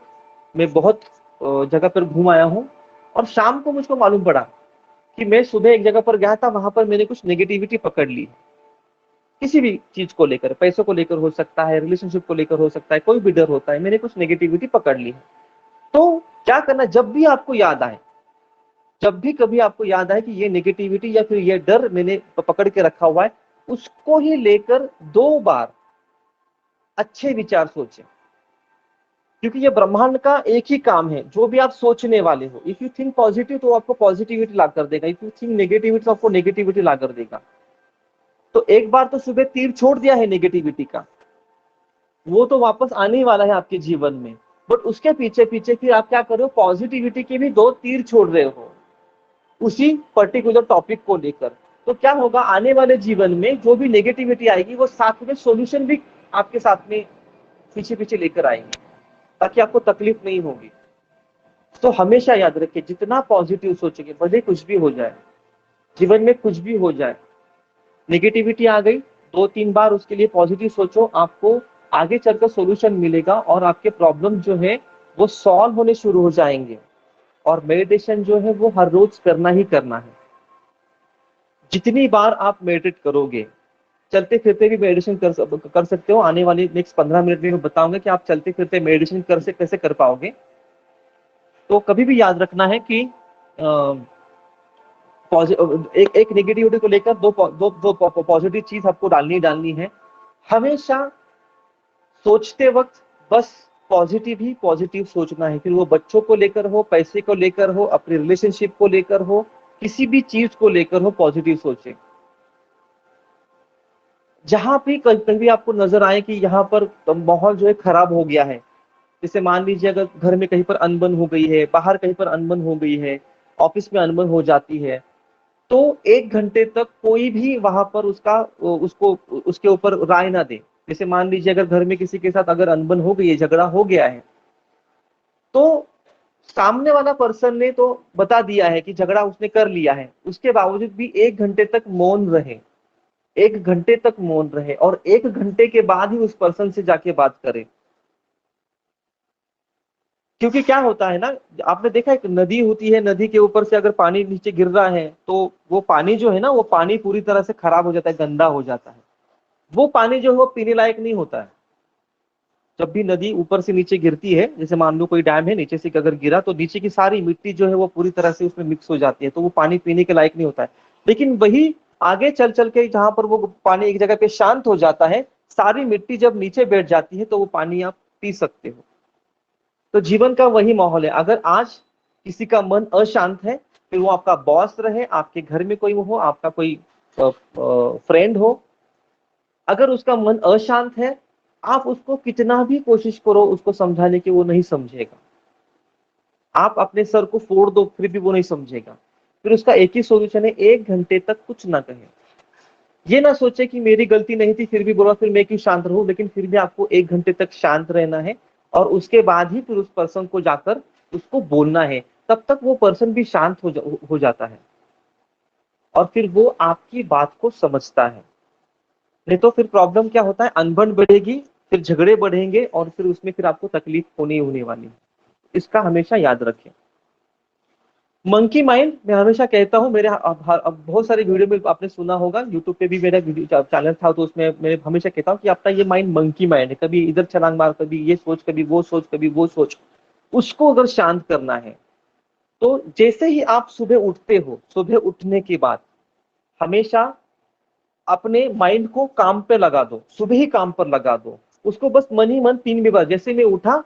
मैं बहुत जगह पर घूम आया हूँ, और शाम को मुझको मालूम पड़ा कि मैं सुबह एक जगह पर गया था, वहां पर मैंने कुछ नेगेटिविटी पकड़ ली। किसी भी चीज को लेकर, पैसों को लेकर हो सकता है, रिलेशनशिप को लेकर हो सकता है, कोई भी डर होता है, मैंने कुछ नेगेटिविटी पकड़ ली है। तो क्या करना, जब भी आपको याद आए, जब भी कभी आपको याद आए कि ये नेगेटिविटी या फिर ये डर मैंने पकड़ के रखा हुआ है, उसको ही लेकर 2 बार अच्छे विचार सोचें। क्योंकि ये ब्रह्मांड का एक ही काम है, जो भी आप सोचने वाले हो, इफ यू थिंक पॉजिटिव तो आपको पॉजिटिविटी ला कर देगा, इफ यू थिंक नेगेटिविटी तो आपको नेगेटिविटी ला कर देगा। तो एक बार तो सुबह तीर छोड़ दिया है नेगेटिविटी का, वो तो वापस आने ही वाला है आपके जीवन में, बट उसके पीछे पीछे फिर आप क्या कर रहे हो, पॉजिटिविटी के भी 2 तीर छोड़ रहे हो उसी पर्टिकुलर टॉपिक को लेकर। तो क्या होगा, आने वाले जीवन में जो भी नेगेटिविटी आएगी वो साथ में सॉल्यूशन भी आपके साथ में पीछे पीछे लेकर आएंगे, ताकि आपको तकलीफ नहीं होगी। तो हमेशा याद रखिए, जितना पॉजिटिव सोचेंगे, भले कुछ भी हो जाए जीवन में, कुछ भी हो जाए, नेगेटिविटी आ गई 2-3 बार उसके लिए पॉजिटिव सोचो, आपको आगे चलकर सॉल्यूशन मिलेगा और आपके प्रॉब्लम जो है वो सॉल्व होने शुरू हो जाएंगे। और मेडिटेशन जो है वो हर रोज करना ही करना है। जितनी बार आप मेडिटेट करोगे, चलते फिरते भी मेडिटेशन कर सकते हो। आने वाली नेक्स्ट 15 मिनट में मैं बताऊंगा कि आप चलते फिरते मेडिटेशन कैसे कर पाओगे। तो कभी भी याद रखना है कि एक नेगेटिविटी को लेकर दो पॉजिटिव चीज आपको डालनी है। हमेशा सोचते वक्त बस पॉजिटिव ही पॉजिटिव सोचना है, फिर वो बच्चों को लेकर हो, पैसे को लेकर हो, अपने रिलेशनशिप को लेकर हो, किसी भी चीज को लेकर हो, पॉजिटिव सोचें। जहां भी कभी आपको नजर आए कि यहाँ पर माहौल जो है खराब हो गया है, जैसे मान लीजिए अगर घर में कहीं पर अनबन हो गई है, बाहर कहीं पर अनबन हो गई है, ऑफिस में अनबन हो जाती है, तो 1 घंटे तक कोई भी वहां पर उसको उसके ऊपर राय ना दे। जैसे मान लीजिए अगर घर में किसी के साथ अगर अनबन हो गई है, झगड़ा हो गया है, तो सामने वाला पर्सन ने तो बता दिया है कि झगड़ा उसने कर लिया है, उसके बावजूद भी 1 घंटे तक मौन रहे, 1 घंटे तक मौन रहे, और 1 घंटे के बाद ही उस पर्सन से जाके बात करे। क्योंकि क्या होता है ना, आपने देखा एक नदी होती है, नदी के ऊपर से अगर पानी नीचे गिर रहा है तो वो पानी जो है ना, वो पानी पूरी तरह से खराब हो जाता है, गंदा हो जाता है, वो पानी जो है वो पीने लायक नहीं होता है। जब भी नदी ऊपर से नीचे गिरती है, जैसे मान लो कोई डैम है, नीचे से अगर गिरा तो नीचे की सारी मिट्टी जो है वो पूरी तरह से उसमें मिक्स हो जाती है, तो वो पानी पीने के लायक नहीं होता है। लेकिन वही आगे चल चल के जहां पर वो पानी एक जगह पे शांत हो जाता है, सारी मिट्टी जब नीचे बैठ जाती है, तो वो पानी आप पी सकते हो। तो जीवन का वही माहौल है। अगर आज किसी का मन अशांत है, फिर वो आपका बॉस रहे, आपके घर में कोई हो, आपका कोई फ्रेंड हो, अगर उसका मन अशांत है, आप उसको कितना भी कोशिश करो उसको समझाने की, वो नहीं समझेगा। आप अपने सर को फोड़ दो फिर भी वो नहीं समझेगा। फिर उसका एक ही सोल्यूशन है, 1 घंटे तक कुछ ना कहे। ये ना सोचे कि मेरी गलती नहीं थी फिर भी बोला, फिर मैं क्यों शांत रहूं, लेकिन फिर भी आपको 1 घंटे तक शांत रहना है, और उसके बाद ही फिर उस पर्सन को जाकर उसको बोलना है। तब तक वो पर्सन भी शांत हो जाता है, और फिर वो आपकी बात को समझता है। नहीं तो फिर प्रॉब्लम क्या होता है, अनबन बढ़ेगी, फिर झगड़े बढ़ेंगे, और फिर उसमें फिर आपको तकलीफ होने वाली है। इसका हमेशा याद रखें। मंकी माइंड, मैं हमेशा कहता हूँ, मेरे अब बहुत सारे वीडियो में आपने सुना होगा, यूट्यूब पे भी मेरा वीडियो चैनल था, तो उसमें मैं हमेशा कहता हूँ कि आपका ये माइंड मंकी माइंड है, कभी इधर छलांग मार, कभी ये सोच, कभी वो सोच, कभी वो सोच। उसको अगर शांत करना है, तो जैसे ही आप सुबह उठते हो, सुबह उठने के बाद हमेशा अपने माइंड को काम पे लगा दो, सुबह ही काम पर लगा दो उसको, बस मन ही मन 3 बार, जैसे मैं उठा,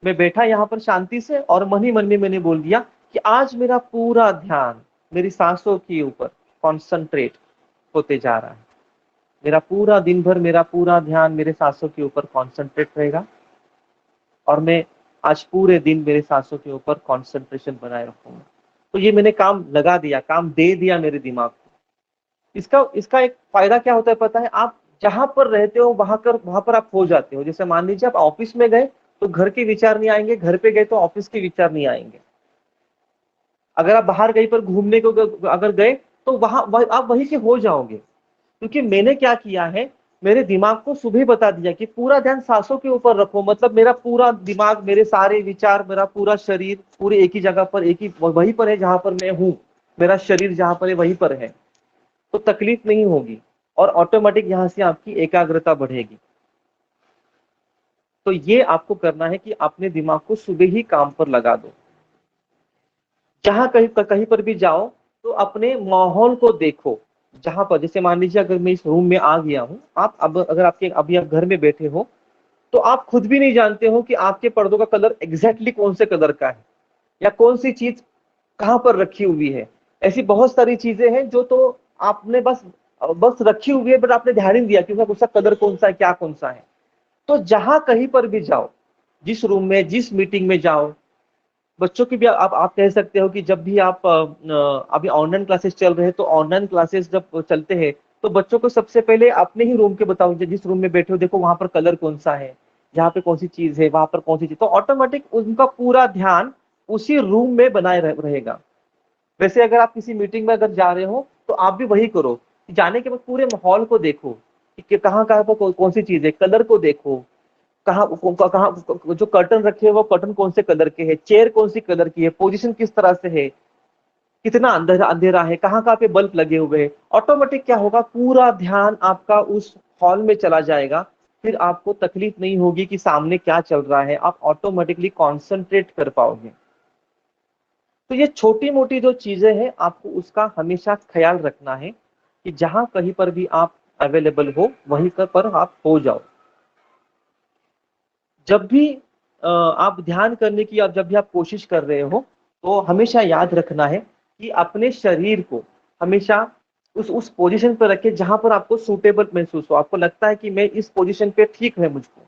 मैं बैठा यहाँ पर शांति से, और मन ही मन में मैंने बोल दिया कि आज मेरा पूरा ध्यान मेरी सांसों के ऊपर कॉन्सेंट्रेट होते जा रहा है, मेरा पूरा दिन भर मेरा पूरा ध्यान मेरे सांसों के ऊपर कॉन्सेंट्रेट रहेगा, और मैं आज पूरे दिन मेरे सांसों के ऊपर कॉन्सेंट्रेशन बनाए रखूंगा। तो ये मैंने काम लगा दिया, काम दे दिया मेरे दिमाग को। इसका इसका एक फायदा क्या होता है पता है, आप जहां पर रहते हो वहां पर आप हो जाते हो। जैसे मान लीजिए आप ऑफिस में गए तो घर के विचार नहीं आएंगे, घर पे गए तो ऑफिस के विचार नहीं आएंगे। अगर आप बाहर कहीं पर घूमने को अगर गए तो आप वहीं के हो जाओगे। क्योंकि मैंने क्या किया है, मेरे दिमाग को सुबह बता दिया कि पूरा ध्यान सांसों के ऊपर रखो, मतलब मेरा पूरा दिमाग, मेरे सारे विचार, मेरा पूरा शरीर पूरे एक ही जगह पर, एक ही वहीं पर है जहां पर मैं हूँ, मेरा शरीर जहां पर है वहीं पर है, तो तकलीफ नहीं होगी। और ऑटोमेटिक यहाँ से आपकी एकाग्रता बढ़ेगी। तो ये आपको करना है कि अपने दिमाग को सुबह ही काम पर लगा दो। जहाँ कहीं कहीं पर भी जाओ तो अपने माहौल को देखो। जहाँ पर जैसे मान लीजिए अगर मैं इस रूम में आ गया हूँ, आप अब अगर आपके अभी आप घर में बैठे हो तो आप खुद भी नहीं जानते हो कि आपके पर्दों का कलर एग्जैक्टली कौन से कलर का है या कौन सी चीज कहाँ पर रखी हुई है। ऐसी बहुत सारी चीजें हैं जो तो आपने बस बस रखी हुई है, बट आपने ध्यान नहीं दिया कि उसका कलर कौन सा है, क्या कौन सा है। तो जहां कहीं पर भी जाओ, जिस रूम में जिस मीटिंग में जाओ, बच्चों की भी आप कह सकते हो कि जब भी आप अभी ऑनलाइन क्लासेस चल रहे हैं तो ऑनलाइन क्लासेस जब चलते हैं तो बच्चों को सबसे पहले अपने ही रूम के बताओ, जिस रूम में बैठे हो देखो वहां पर कलर कौन सा है, यहाँ पे कौन सी चीज है, वहां पर कौन सी चीज, तो ऑटोमेटिक उनका पूरा ध्यान उसी रूम में बनाए रहेगा। वैसे अगर आप किसी मीटिंग में अगर जा रहे हो तो आप भी वही करो कि जाने के बाद पूरे माहौल को देखो कि कहाँ कहाँ पर कौन सी चीज है, कलर को देखो, कहाँ कहाँ जो कर्टन रखे हैं वो कर्टन कौन से कलर के हैं, चेयर कौन सी कलर की है, पोजीशन किस तरह से है, कितना अंधेरा अंधेरा है, कहाँ कहाँ पे बल्ब लगे हुए हैं। ऑटोमेटिक क्या होगा, पूरा ध्यान आपका उस हॉल में चला जाएगा। फिर आपको तकलीफ नहीं होगी कि सामने क्या चल रहा है, आप ऑटोमेटिकली कॉन्सेंट्रेट कर पाओगे। तो ये छोटी मोटी जो चीजें हैं आपको उसका हमेशा ख्याल रखना है कि जहां कहीं पर भी आप अवेलेबल हो वहीं पर आप हो जाओ। जब भी आप ध्यान करने की, अब जब भी आप कोशिश कर रहे हो तो हमेशा याद रखना है कि अपने शरीर को हमेशा उस पोजीशन पर रखें जहां पर आपको सूटेबल महसूस हो। आपको लगता है कि मैं इस पोजीशन पे ठीक है, मुझको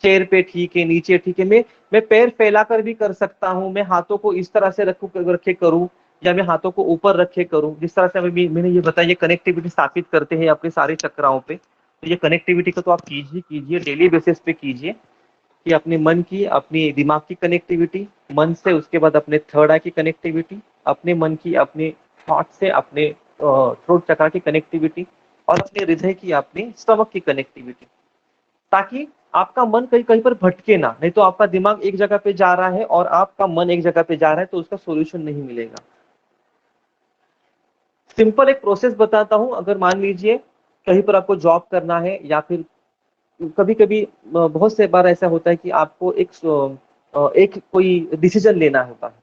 चेयर पे ठीक है, नीचे ठीक है, मैं पैर फैलाकर भी कर सकता हूँ, मैं हाथों को इस तरह से रखे करूँ या मैं हाथों को ऊपर रखे करूँ। जिस तरह से मैंने ये बताया, ये कनेक्टिविटी स्थापित करते हैं अपने सारे चक्राओं पे। तो ये कनेक्टिविटी को तो आप कीजिए कीजिए, डेली बेसिस पे कीजिए कि अपने मन की, अपनी दिमाग की कनेक्टिविटी, मन से उसके बाद अपने थर्ड आई की कनेक्टिविटी, अपने मन की अपने थॉट से अपने थ्रोट चक्र की कनेक्टिविटी, और अपने हृदय की अपने स्टमक की कनेक्टिविटी, ताकि आपका मन कहीं कहीं पर भटके ना। नहीं तो आपका दिमाग एक जगह पे जा रहा है और आपका मन एक जगह पे जा रहा है तो उसका सोल्यूशन नहीं मिलेगा। सिंपल एक प्रोसेस बताता हूं। अगर मान लीजिए कहीं पर आपको जॉब करना है, या फिर कभी कभी बहुत से बार ऐसा होता है कि आपको एक कोई डिसीजन लेना होता है।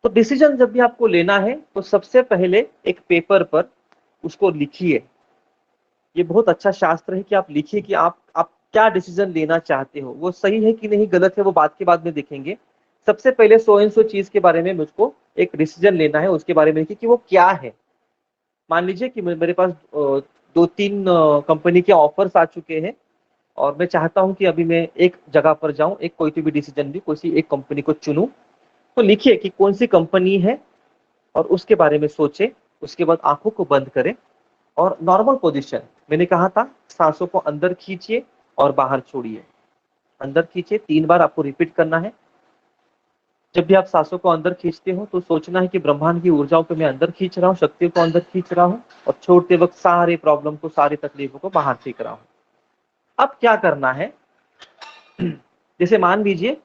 तो डिसीजन जब भी आपको लेना है तो सबसे पहले एक पेपर पर उसको लिखिए। ये बहुत अच्छा शास्त्र है कि आप लिखिए कि आप क्या डिसीजन लेना चाहते हो। वो सही है कि नहीं, गलत है, वो बात के बाद में देखेंगे। सबसे पहले सो एंड सो चीज के बारे में मुझको एक डिसीजन लेना है, उसके बारे में लिखिए कि वो क्या है। मान लीजिए कि मेरे पास दो तीन कंपनी के ऑफर्स आ चुके हैं और मैं चाहता हूं कि अभी मैं एक जगह पर जाऊं, एक कोई भी डिसीजन भी, कोई सी एक कंपनी को चुनूं। तो लिखिए कि कौन सी कंपनी है और उसके बारे में सोचे। उसके बाद आंखों को बंद करें और नॉर्मल पोजीशन, मैंने कहा था सांसों को अंदर खींचिए और बाहर छोड़िए। अंदर खींचिए, 3 बार आपको रिपीट करना है। जब भी आप सांसों को अंदर खींचते हो तो सोचना है कि ब्रह्मांड की ऊर्जाओं को मैं अंदर खींच रहा हूँ, शक्तियों को अंदर खींच रहा हूँ, और छोड़ते वक्त सारे प्रॉब्लम को, सारी तकलीफों को बाहर फेंक रहा हूँ। अब क्या करना है, जैसे मान लीजिए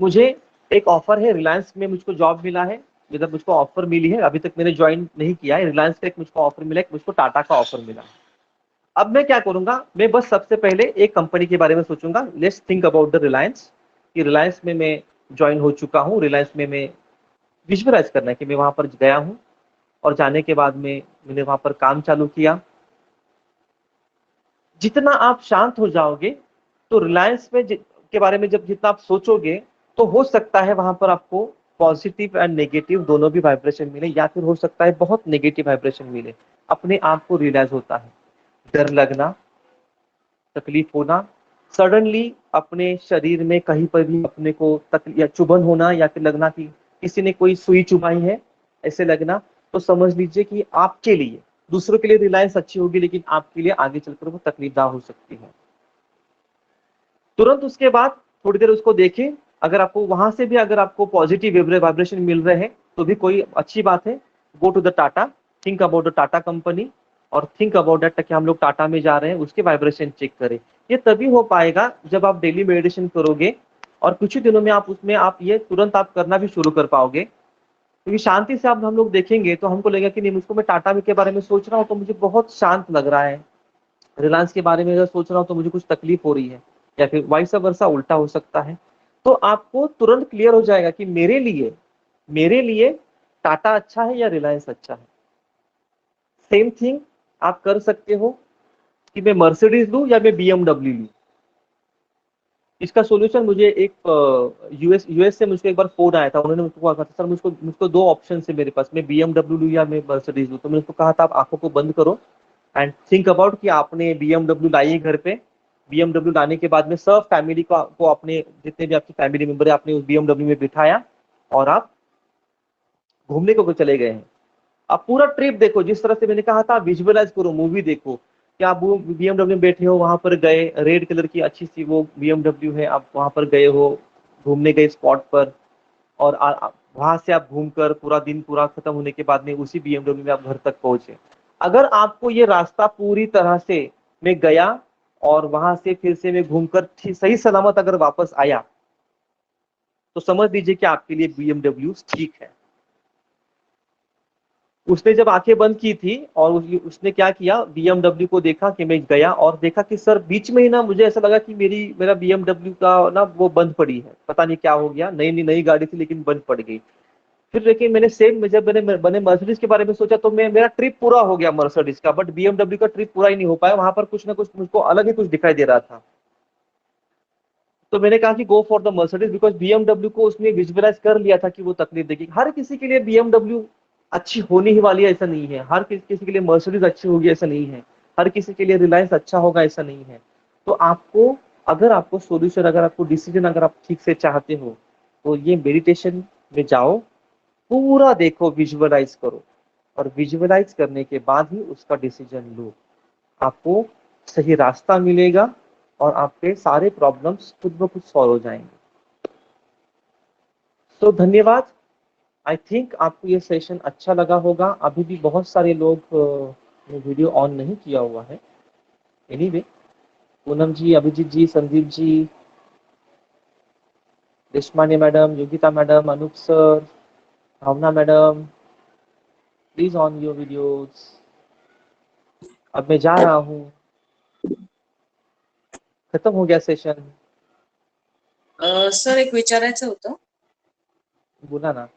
मुझे एक ऑफर है, रिलायंस में मुझको जॉब मिला है, मतलब मुझको ऑफर मिली है, अभी तक मैंने ज्वाइन नहीं किया है। रिलायंस का एक मुझको ऑफर मिला है, मुझको टाटा का ऑफर मिला है। अब मैं क्या करूंगा, मैं बस सबसे पहले एक कंपनी के बारे में सोचूंगा। Let's think about the Reliance, कि रिलायंस में मैं ज्वाइन हो चुका हूँ। रिलायंस में मैं विजुअलाइज करना है कि मैं वहां पर गया हूँ और जाने के बाद में मैंने वहां पर काम चालू किया। जितना आप शांत हो जाओगे तो रिलायंस में के बारे में जब जितना आप सोचोगे तो हो सकता है वहां पर आपको पॉजिटिव एंड नेगेटिव दोनों भी वाइब्रेशन मिले, या फिर हो सकता है बहुत नेगेटिव वाइब्रेशन मिले। अपने आप को रियलाइज होता है, डर लगना, तकलीफ होना, सडनली अपने शरीर में कहीं पर भी अपने को या चुभन होना, या फिर लगना कि किसी ने कोई सुई चुभाई है, ऐसे लगना। तो समझ लीजिए कि आपके लिए, दूसरों के लिए रिलायंस अच्छी होगी लेकिन आपके लिए आगे चलकर वो तकलीफदार हो सकती है। तुरंत उसके बाद थोड़ी देर उसको देखें। अगर आपको वहां से भी अगर आपको पॉजिटिव वाइब्रेशन मिल रहे हैं तो भी कोई अच्छी बात है। Go to the Tata, think about the Tata company, और थिंक अबाउट दैट कि हम लोग टाटा में जा रहे हैं, उसके वाइब्रेशन चेक करें। ये तभी हो पाएगा जब आप डेली मेडिटेशन करोगे, और कुछ ही दिनों में आप उसमें आप ये तुरंत आप करना भी शुरू कर पाओगे। क्योंकि शांति से अब हम लोग देखेंगे तो हमको लगेगा कि नहीं, मुझको मैं टाटा के बारे में सोच रहा हूँ तो मुझे बहुत शांत लग रहा है, रिलायंस के बारे में अगर सोच रहा हूँ तो मुझे कुछ तकलीफ हो रही है, या फिर वाइस वर्सा उल्टा हो सकता है। तो आपको तुरंत क्लियर हो जाएगा कि मेरे लिए टाटा अच्छा है या रिलायंस अच्छा है। सेम थिंग आप कर सकते हो कि मैं मर्सिडीज लूं या मैं बीएमडब्ल्यू लूं। इसका सॉल्यूशन मुझे एक यूएस से मुझको एक बार फोन आया था, उन्होंने मुझको कहा था सर मुझको मुझको दो ऑप्शन है मेरे पास, मैं बीएमडब्ल्यू लूं या मैं मर्सिडीज लूं। तो मैंने उसको कहा था आप आंखों को बंद करो एंड थिंक अबाउट कि आपने बीएमडब्ल्यू लाई है घर पे। बीएमडब्ल्यू लाने के बाद में सब फैमिली को अपने जितने भी आपकी फैमिली मेंबर है आपने उस बीएमडब्ल्यू में बिठाया और आप घूमने को चले गए हैं। आप पूरा ट्रिप देखो, जिस तरह से मैंने कहा था विजुअलाइज करो, मूवी देखो कि आप वो बीएमडब्ल्यू में बैठे हो, वहां पर गए, रेड कलर की अच्छी सी वो बीएमडब्ल्यू है, आप वहां पर गए हो, घूमने गए स्पॉट पर, और वहां से आप घूमकर पूरा दिन पूरा खत्म होने के बाद में उसी बीएमडब्ल्यू में आप घर तक पहुंचे। अगर आपको ये रास्ता पूरी तरह से मैं गया और वहां से फिर से मैं घूमकर सही सलामत अगर वापस आया, तो समझ लीजिए कि आपके लिए बीएमडब्ल्यू ठीक है। उसने जब आंखें बंद की थी और उसने क्या किया, बीएमडब्ल्यू को देखा कि मैं गया और देखा कि सर बीच में ही ना मुझे ऐसा लगा कि मेरा बीएमडब्ल्यू का ना वो बंद पड़ी है, पता नहीं क्या हो गया, नई नई नई गाड़ी थी लेकिन बंद पड़ गई। फिर लेकिन मैंने सेम जब मैंने मर्सिडीज के बारे में सोचा तो मेरा ट्रिप पूरा हो गया मर्सिडीज का, बट बीएमडब्ल्यू का ट्रिप पूरा ही नहीं हो पाया, वहां पर कुछ ना कुछ मुझको अलग ही कुछ दिखाई दे रहा था। तो मैंने कहा कि go for the Mercedes, because BMW को उसने विजुअलाइज कर लिया था कि वो तकलीफ देगी। हर किसी के लिए बीएमडब्ल्यू अच्छी होनी ही वाली है ऐसा नहीं है, हर किसी के लिए मर्सिडीज अच्छी होगी ऐसा नहीं है, हर किसी के लिए रिलायंस अच्छा होगा ऐसा नहीं है। तो आपको, अगर आपको सोल्यूशन, अगर आपको डिसीजन अगर आप ठीक से चाहते हो तो ये मेडिटेशन में जाओ, पूरा देखो, विजुअलाइज करो, और विजुअलाइज करने के बाद ही उसका डिसीजन लो। आपको सही रास्ता मिलेगा और आपके सारे प्रॉब्लम्स खुद ब खुद सॉल्व हो जाएंगे। तो धन्यवाद। आई थिंक आपको ये सेशन अच्छा लगा होगा। अभी भी बहुत सारे लोग ने वीडियो ऑन नहीं किया हुआ है। Anyway, Poonam ji, Abhijeet ji, Sandeep ji, Reshmani madam, Yogita madam, Anoop sir, Bhavana madam, please on your videos. अब मैं जा रहा हूँ, खत्म हो गया सेशन। सर एक विचारायचं होतं. बोला ना,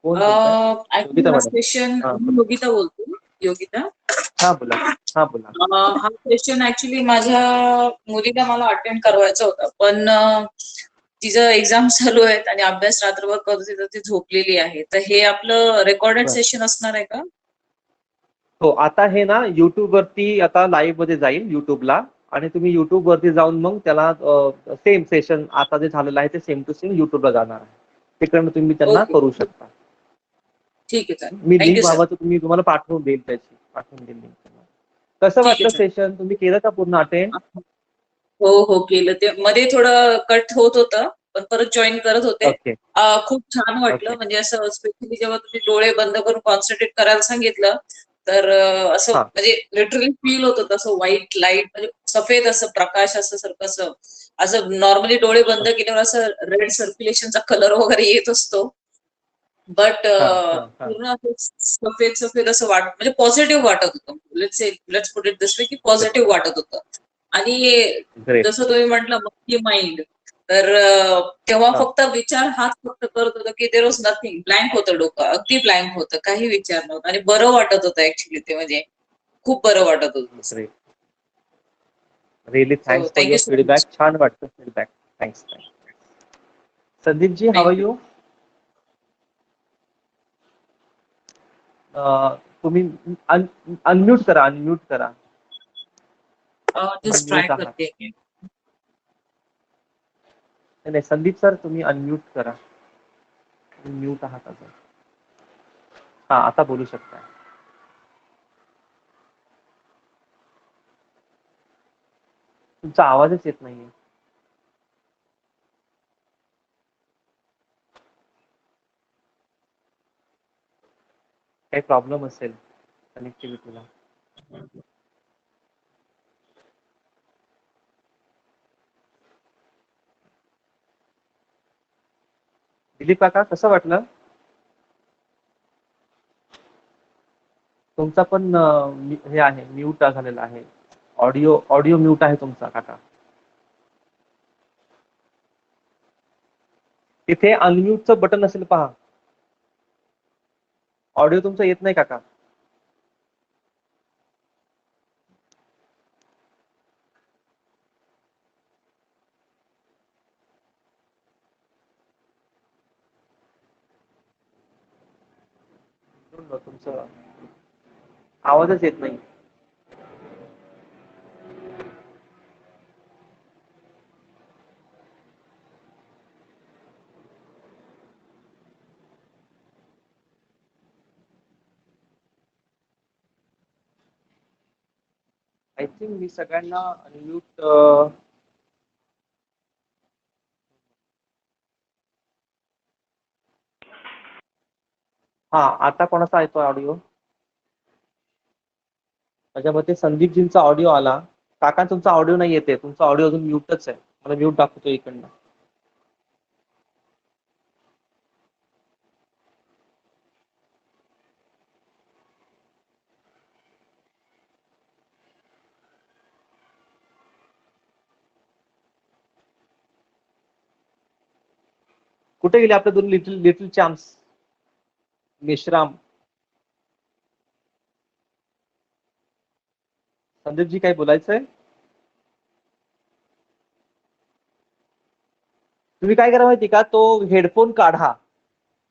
कौन बोलता है? ऍक्च्युली योगिता हा मैडम। सेशन हाँ मी बोला। योगिता बोलते. योगिता. हाँ बोला। हाँ बोला। हा सेशन ऍक्च्युली माझ्या मुलीला मला अटेंड करवायचा होता, पण तिचं एक्झाम चालू आहेत आणि अभ्यास रात्रभर करत होती तर ती झोपलेली आहे. तर हे आपलं रेकॉर्डेड बर, सेशन असणार आहे का? हो आता हे ना युट्यूब वरती आता लाईव्ह मध्ये जाईल युट्यूबला, आणि तुम्ही युट्यूब वरती जाऊन मग त्याला सेम सेशन आता जे झालेलं आहे ते सेम टू सेम युट्यूबला जाणार आहे, तिकडनं तुम्ही त्यांना ओके, करू शकता। ठीक आहे सर. मी लिंक थँक्यू सर. व्हावं तर तुम्ही तुम्हाला पाठवून देईल, त्याची पाठवून देईल लिंक तुम्हाला। कसं ठीक आहे वाटलं सर. सेशन, तुम्ही केलं का पूर्ण अटेंड? हो हो केलं. ते मध्ये थोडं कट होत होतं, पण परत जॉईन करत होते. ओके. खूप छान वाटलं, ओके. म्हणजे असं स्पेशली जेव्हा तुम्ही डोळे बंद करून कॉन्सन्ट्रेट करायला सांगितलं, तर असं हा म्हणजे लिटरली फील होत होतं, असं व्हाईट लाईट म्हणजे सफेद असं प्रकाश असं सारखं असं. असं नॉर्मली डोळे बंद केल्यावर असं रेड सर्क्युलेशनचा कलर वगैरे येत असतो, बट हा हा हा पूर्ण असं सफेद सफेद असं म्हणजे पॉझिटिव्ह वाटत होतं. Let's put it this way की पॉझिटिव्ह वाटत होतं. आणि ग्रेट. जसं तुम्ही म्हटलं मंकी माइंड, तर तेव्हा हा फक्त विचार हाच फक्त करत होता की देर वॉज नथिंग, ब्लँक होतं डोकं, अगदी ब्लँक होतं, काही विचार नव्हता आणि बरं वाटत होतं ऍक्च्युली ते, म्हणजे खूप बरं वाटत होतं. Great. Really so thanks for thank you your so much. Feedback, छान वाटतं feedback, thanks thanks. Sandeep ji, how are thank you. You? तुम्ही अनम्यूट करा, अनम्यूट करा, तुम्ही जस्ट ट्राय म्यूट आहात। करते. नाही नाही, संदीप सर तुम्ही अनम्यूट करा, तुम्ही म्यूट आहात अजून। हा आता बोलू शकता। तुमचा आवाजच येत नाहीये। काही प्रॉब्लेम असेल कनेक्टिव्हिटीला। दिलीप काका कसं वाटलं? तुमचा पण हे आहे, म्यूट झालेला आहे. ऑडिओ म्यूट आहे तुमचा काका. तिथे अनम्यूटचं बटन असेल पहा. ऑडिओ तुमचा येत नाही काका. तुमचं आवाजच येत नाही. आय थिंक मी सगळ्यांना अनम्यूट हा, आता कोणाचा येतोय ऑडिओ? माझ्या मते संदीपजींचा ऑडिओ आला. काका तुमचा ऑडिओ नाही येते, तुमचा ऑडिओ अजून म्यूटच आहे. मला म्यूट दाखवतो इकडनं. कुठे गेले आपले दोन little little champs? Meshram, Sandeepji काय बोलायचंय? तुम्ही काय करा माहिती का, तो हेडफोन काढा.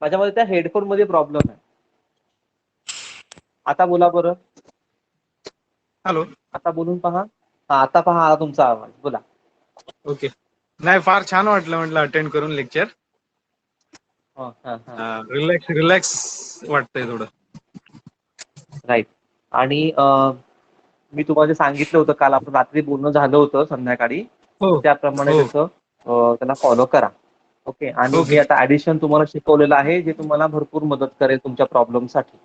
माझ्यामध्ये त्या हेडफोन मध्ये प्रॉब्लेम आहे. आता बोला बरं. हॅलो. आता बोलून पहा. हा, आता पहा आला तुमचा आवाज. बोला. ओके. नाही, फार छान वाटलं म्हटलं अटेंड करून लेक्चर. रिलॅक्स वाटतंय थोडं. राईट. आणि मी तुम्हाला सांगितलं होतं काल, आपण रात्री बोलणं झालं होतं संध्याकाळी, हो त्याप्रमाणे हो त्याचं त्याला फॉलो करा. ओके. आणि ओके हे आता ऍडिशन तुम्हाला शिकवलेलं आहे, जे तुम्हाला भरपूर मदत करेल तुमच्या प्रॉब्लेमसाठी.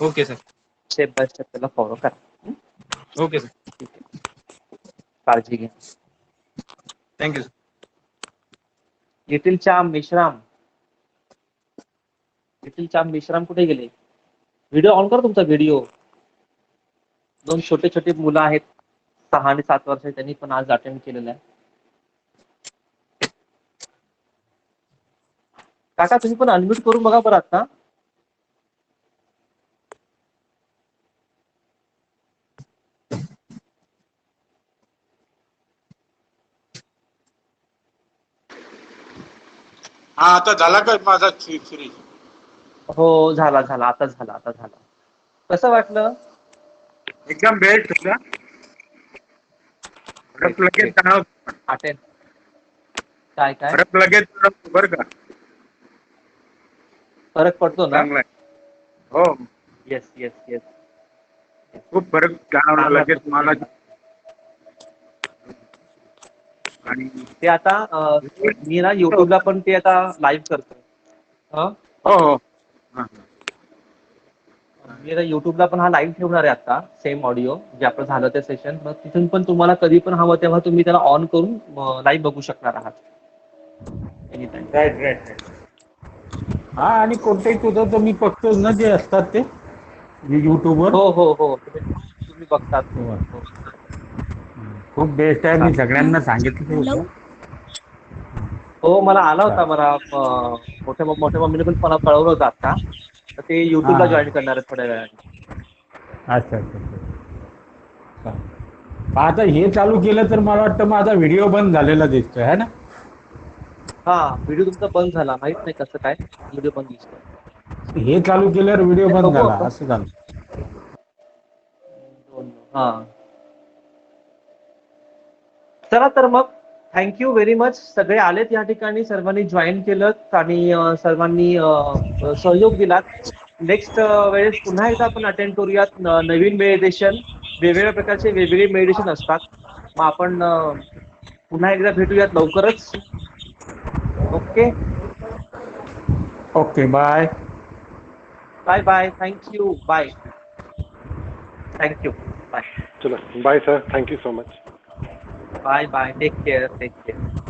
Okay sir. Step by step त्याला फॉलो करा. Okay sir. ठीक आहे. काळजी घ्या. थँक्यू. लिटिल चाम मिश्राम, लिटिल चाम मिश्राम कुठे गेले? व्हिडिओ ऑन करा तुमचा व्हिडिओ. दोन छोटे छोटे मुलं आहेत, 6 आणि 7 वर्ष, त्यांनी पण आज अटेंड केलेलं आहे. काका तुम्ही पण अनम्यूट करून बघा बरं आता. हा, आता झाला का माझा फ्री? हो, झाला झाला, आता झाला, आता झाला. कसं वाटलं? एकदम बेस्ट होता. परत लगेच अटेंड काय काय परत लगेच बरं का, फरक पडतो ना? चांगला आहे. हो, येस येस येस. खूप फरक जाणवला छान लगेच वाटलं मला. तुम्ही. आणि ते आता मी ना युट्यूबला पण ते आता लाईव्ह करतोय. हो हो. हा. मी आता युट्यूबला पण हा लाईव्ह ठेवणार आहे आता, सेम ऑडिओ जे आपलं झालं ते सेशन. मग तिथून पण तुम्हाला कधी पण हवं तेव्हा तुम्ही त्याला ऑन करून लाईव्ह बघू शकणार आहात. Any time. राईट. हा, आणि कोणतेही तुझं तर मी बघतो ना, जे असतात ते युट्यूबवर. हो हो हो, तुम्ही बघतात. हो. खूप बेस्ट आहे. मी सगळ्यांना सांगितलं होतं. हो, मला आला होता. मला मोठ्या मम्मीने पण मला कळवलं होतं आता. तर ते युट्यूबला जॉईन करणार आहे थोड्या वेळाने. अच्छा. आता हे चालू केलं तर मला वाटतं माझा व्हिडिओ बंद झालेला दिसतोय, है ना? हा, व्हिडिओ तुमचा बंद झाला, माहित नाही कसं काय व्हिडिओ बंद दिसतोय. हे चालू केल्यावर व्हिडिओ ते बंद बघू झाला, आपण. असं झालं. हा, चला तर मग थँक्यू व्हेरी मच. सगळे आलेत या ठिकाणी, सर्वांनी जॉईन केलं आणि सर्वांनी सहयोग दिलात. नेक्स्ट वेळेस पुन्हा एकदा आपण अटेंड करूयात. नवीन मेडिटेशन, वेगवेगळ्या प्रकारचे वेगवेगळे मेडिटेशन असतात. मग आपण पुन्हा एकदा भेटूयात लवकरच. Okay. Okay, bye. Bye bye. Thank you. Bye. Thank you. Bye. चलो bye sir, thank you so much. Bye bye. Take care. Take care.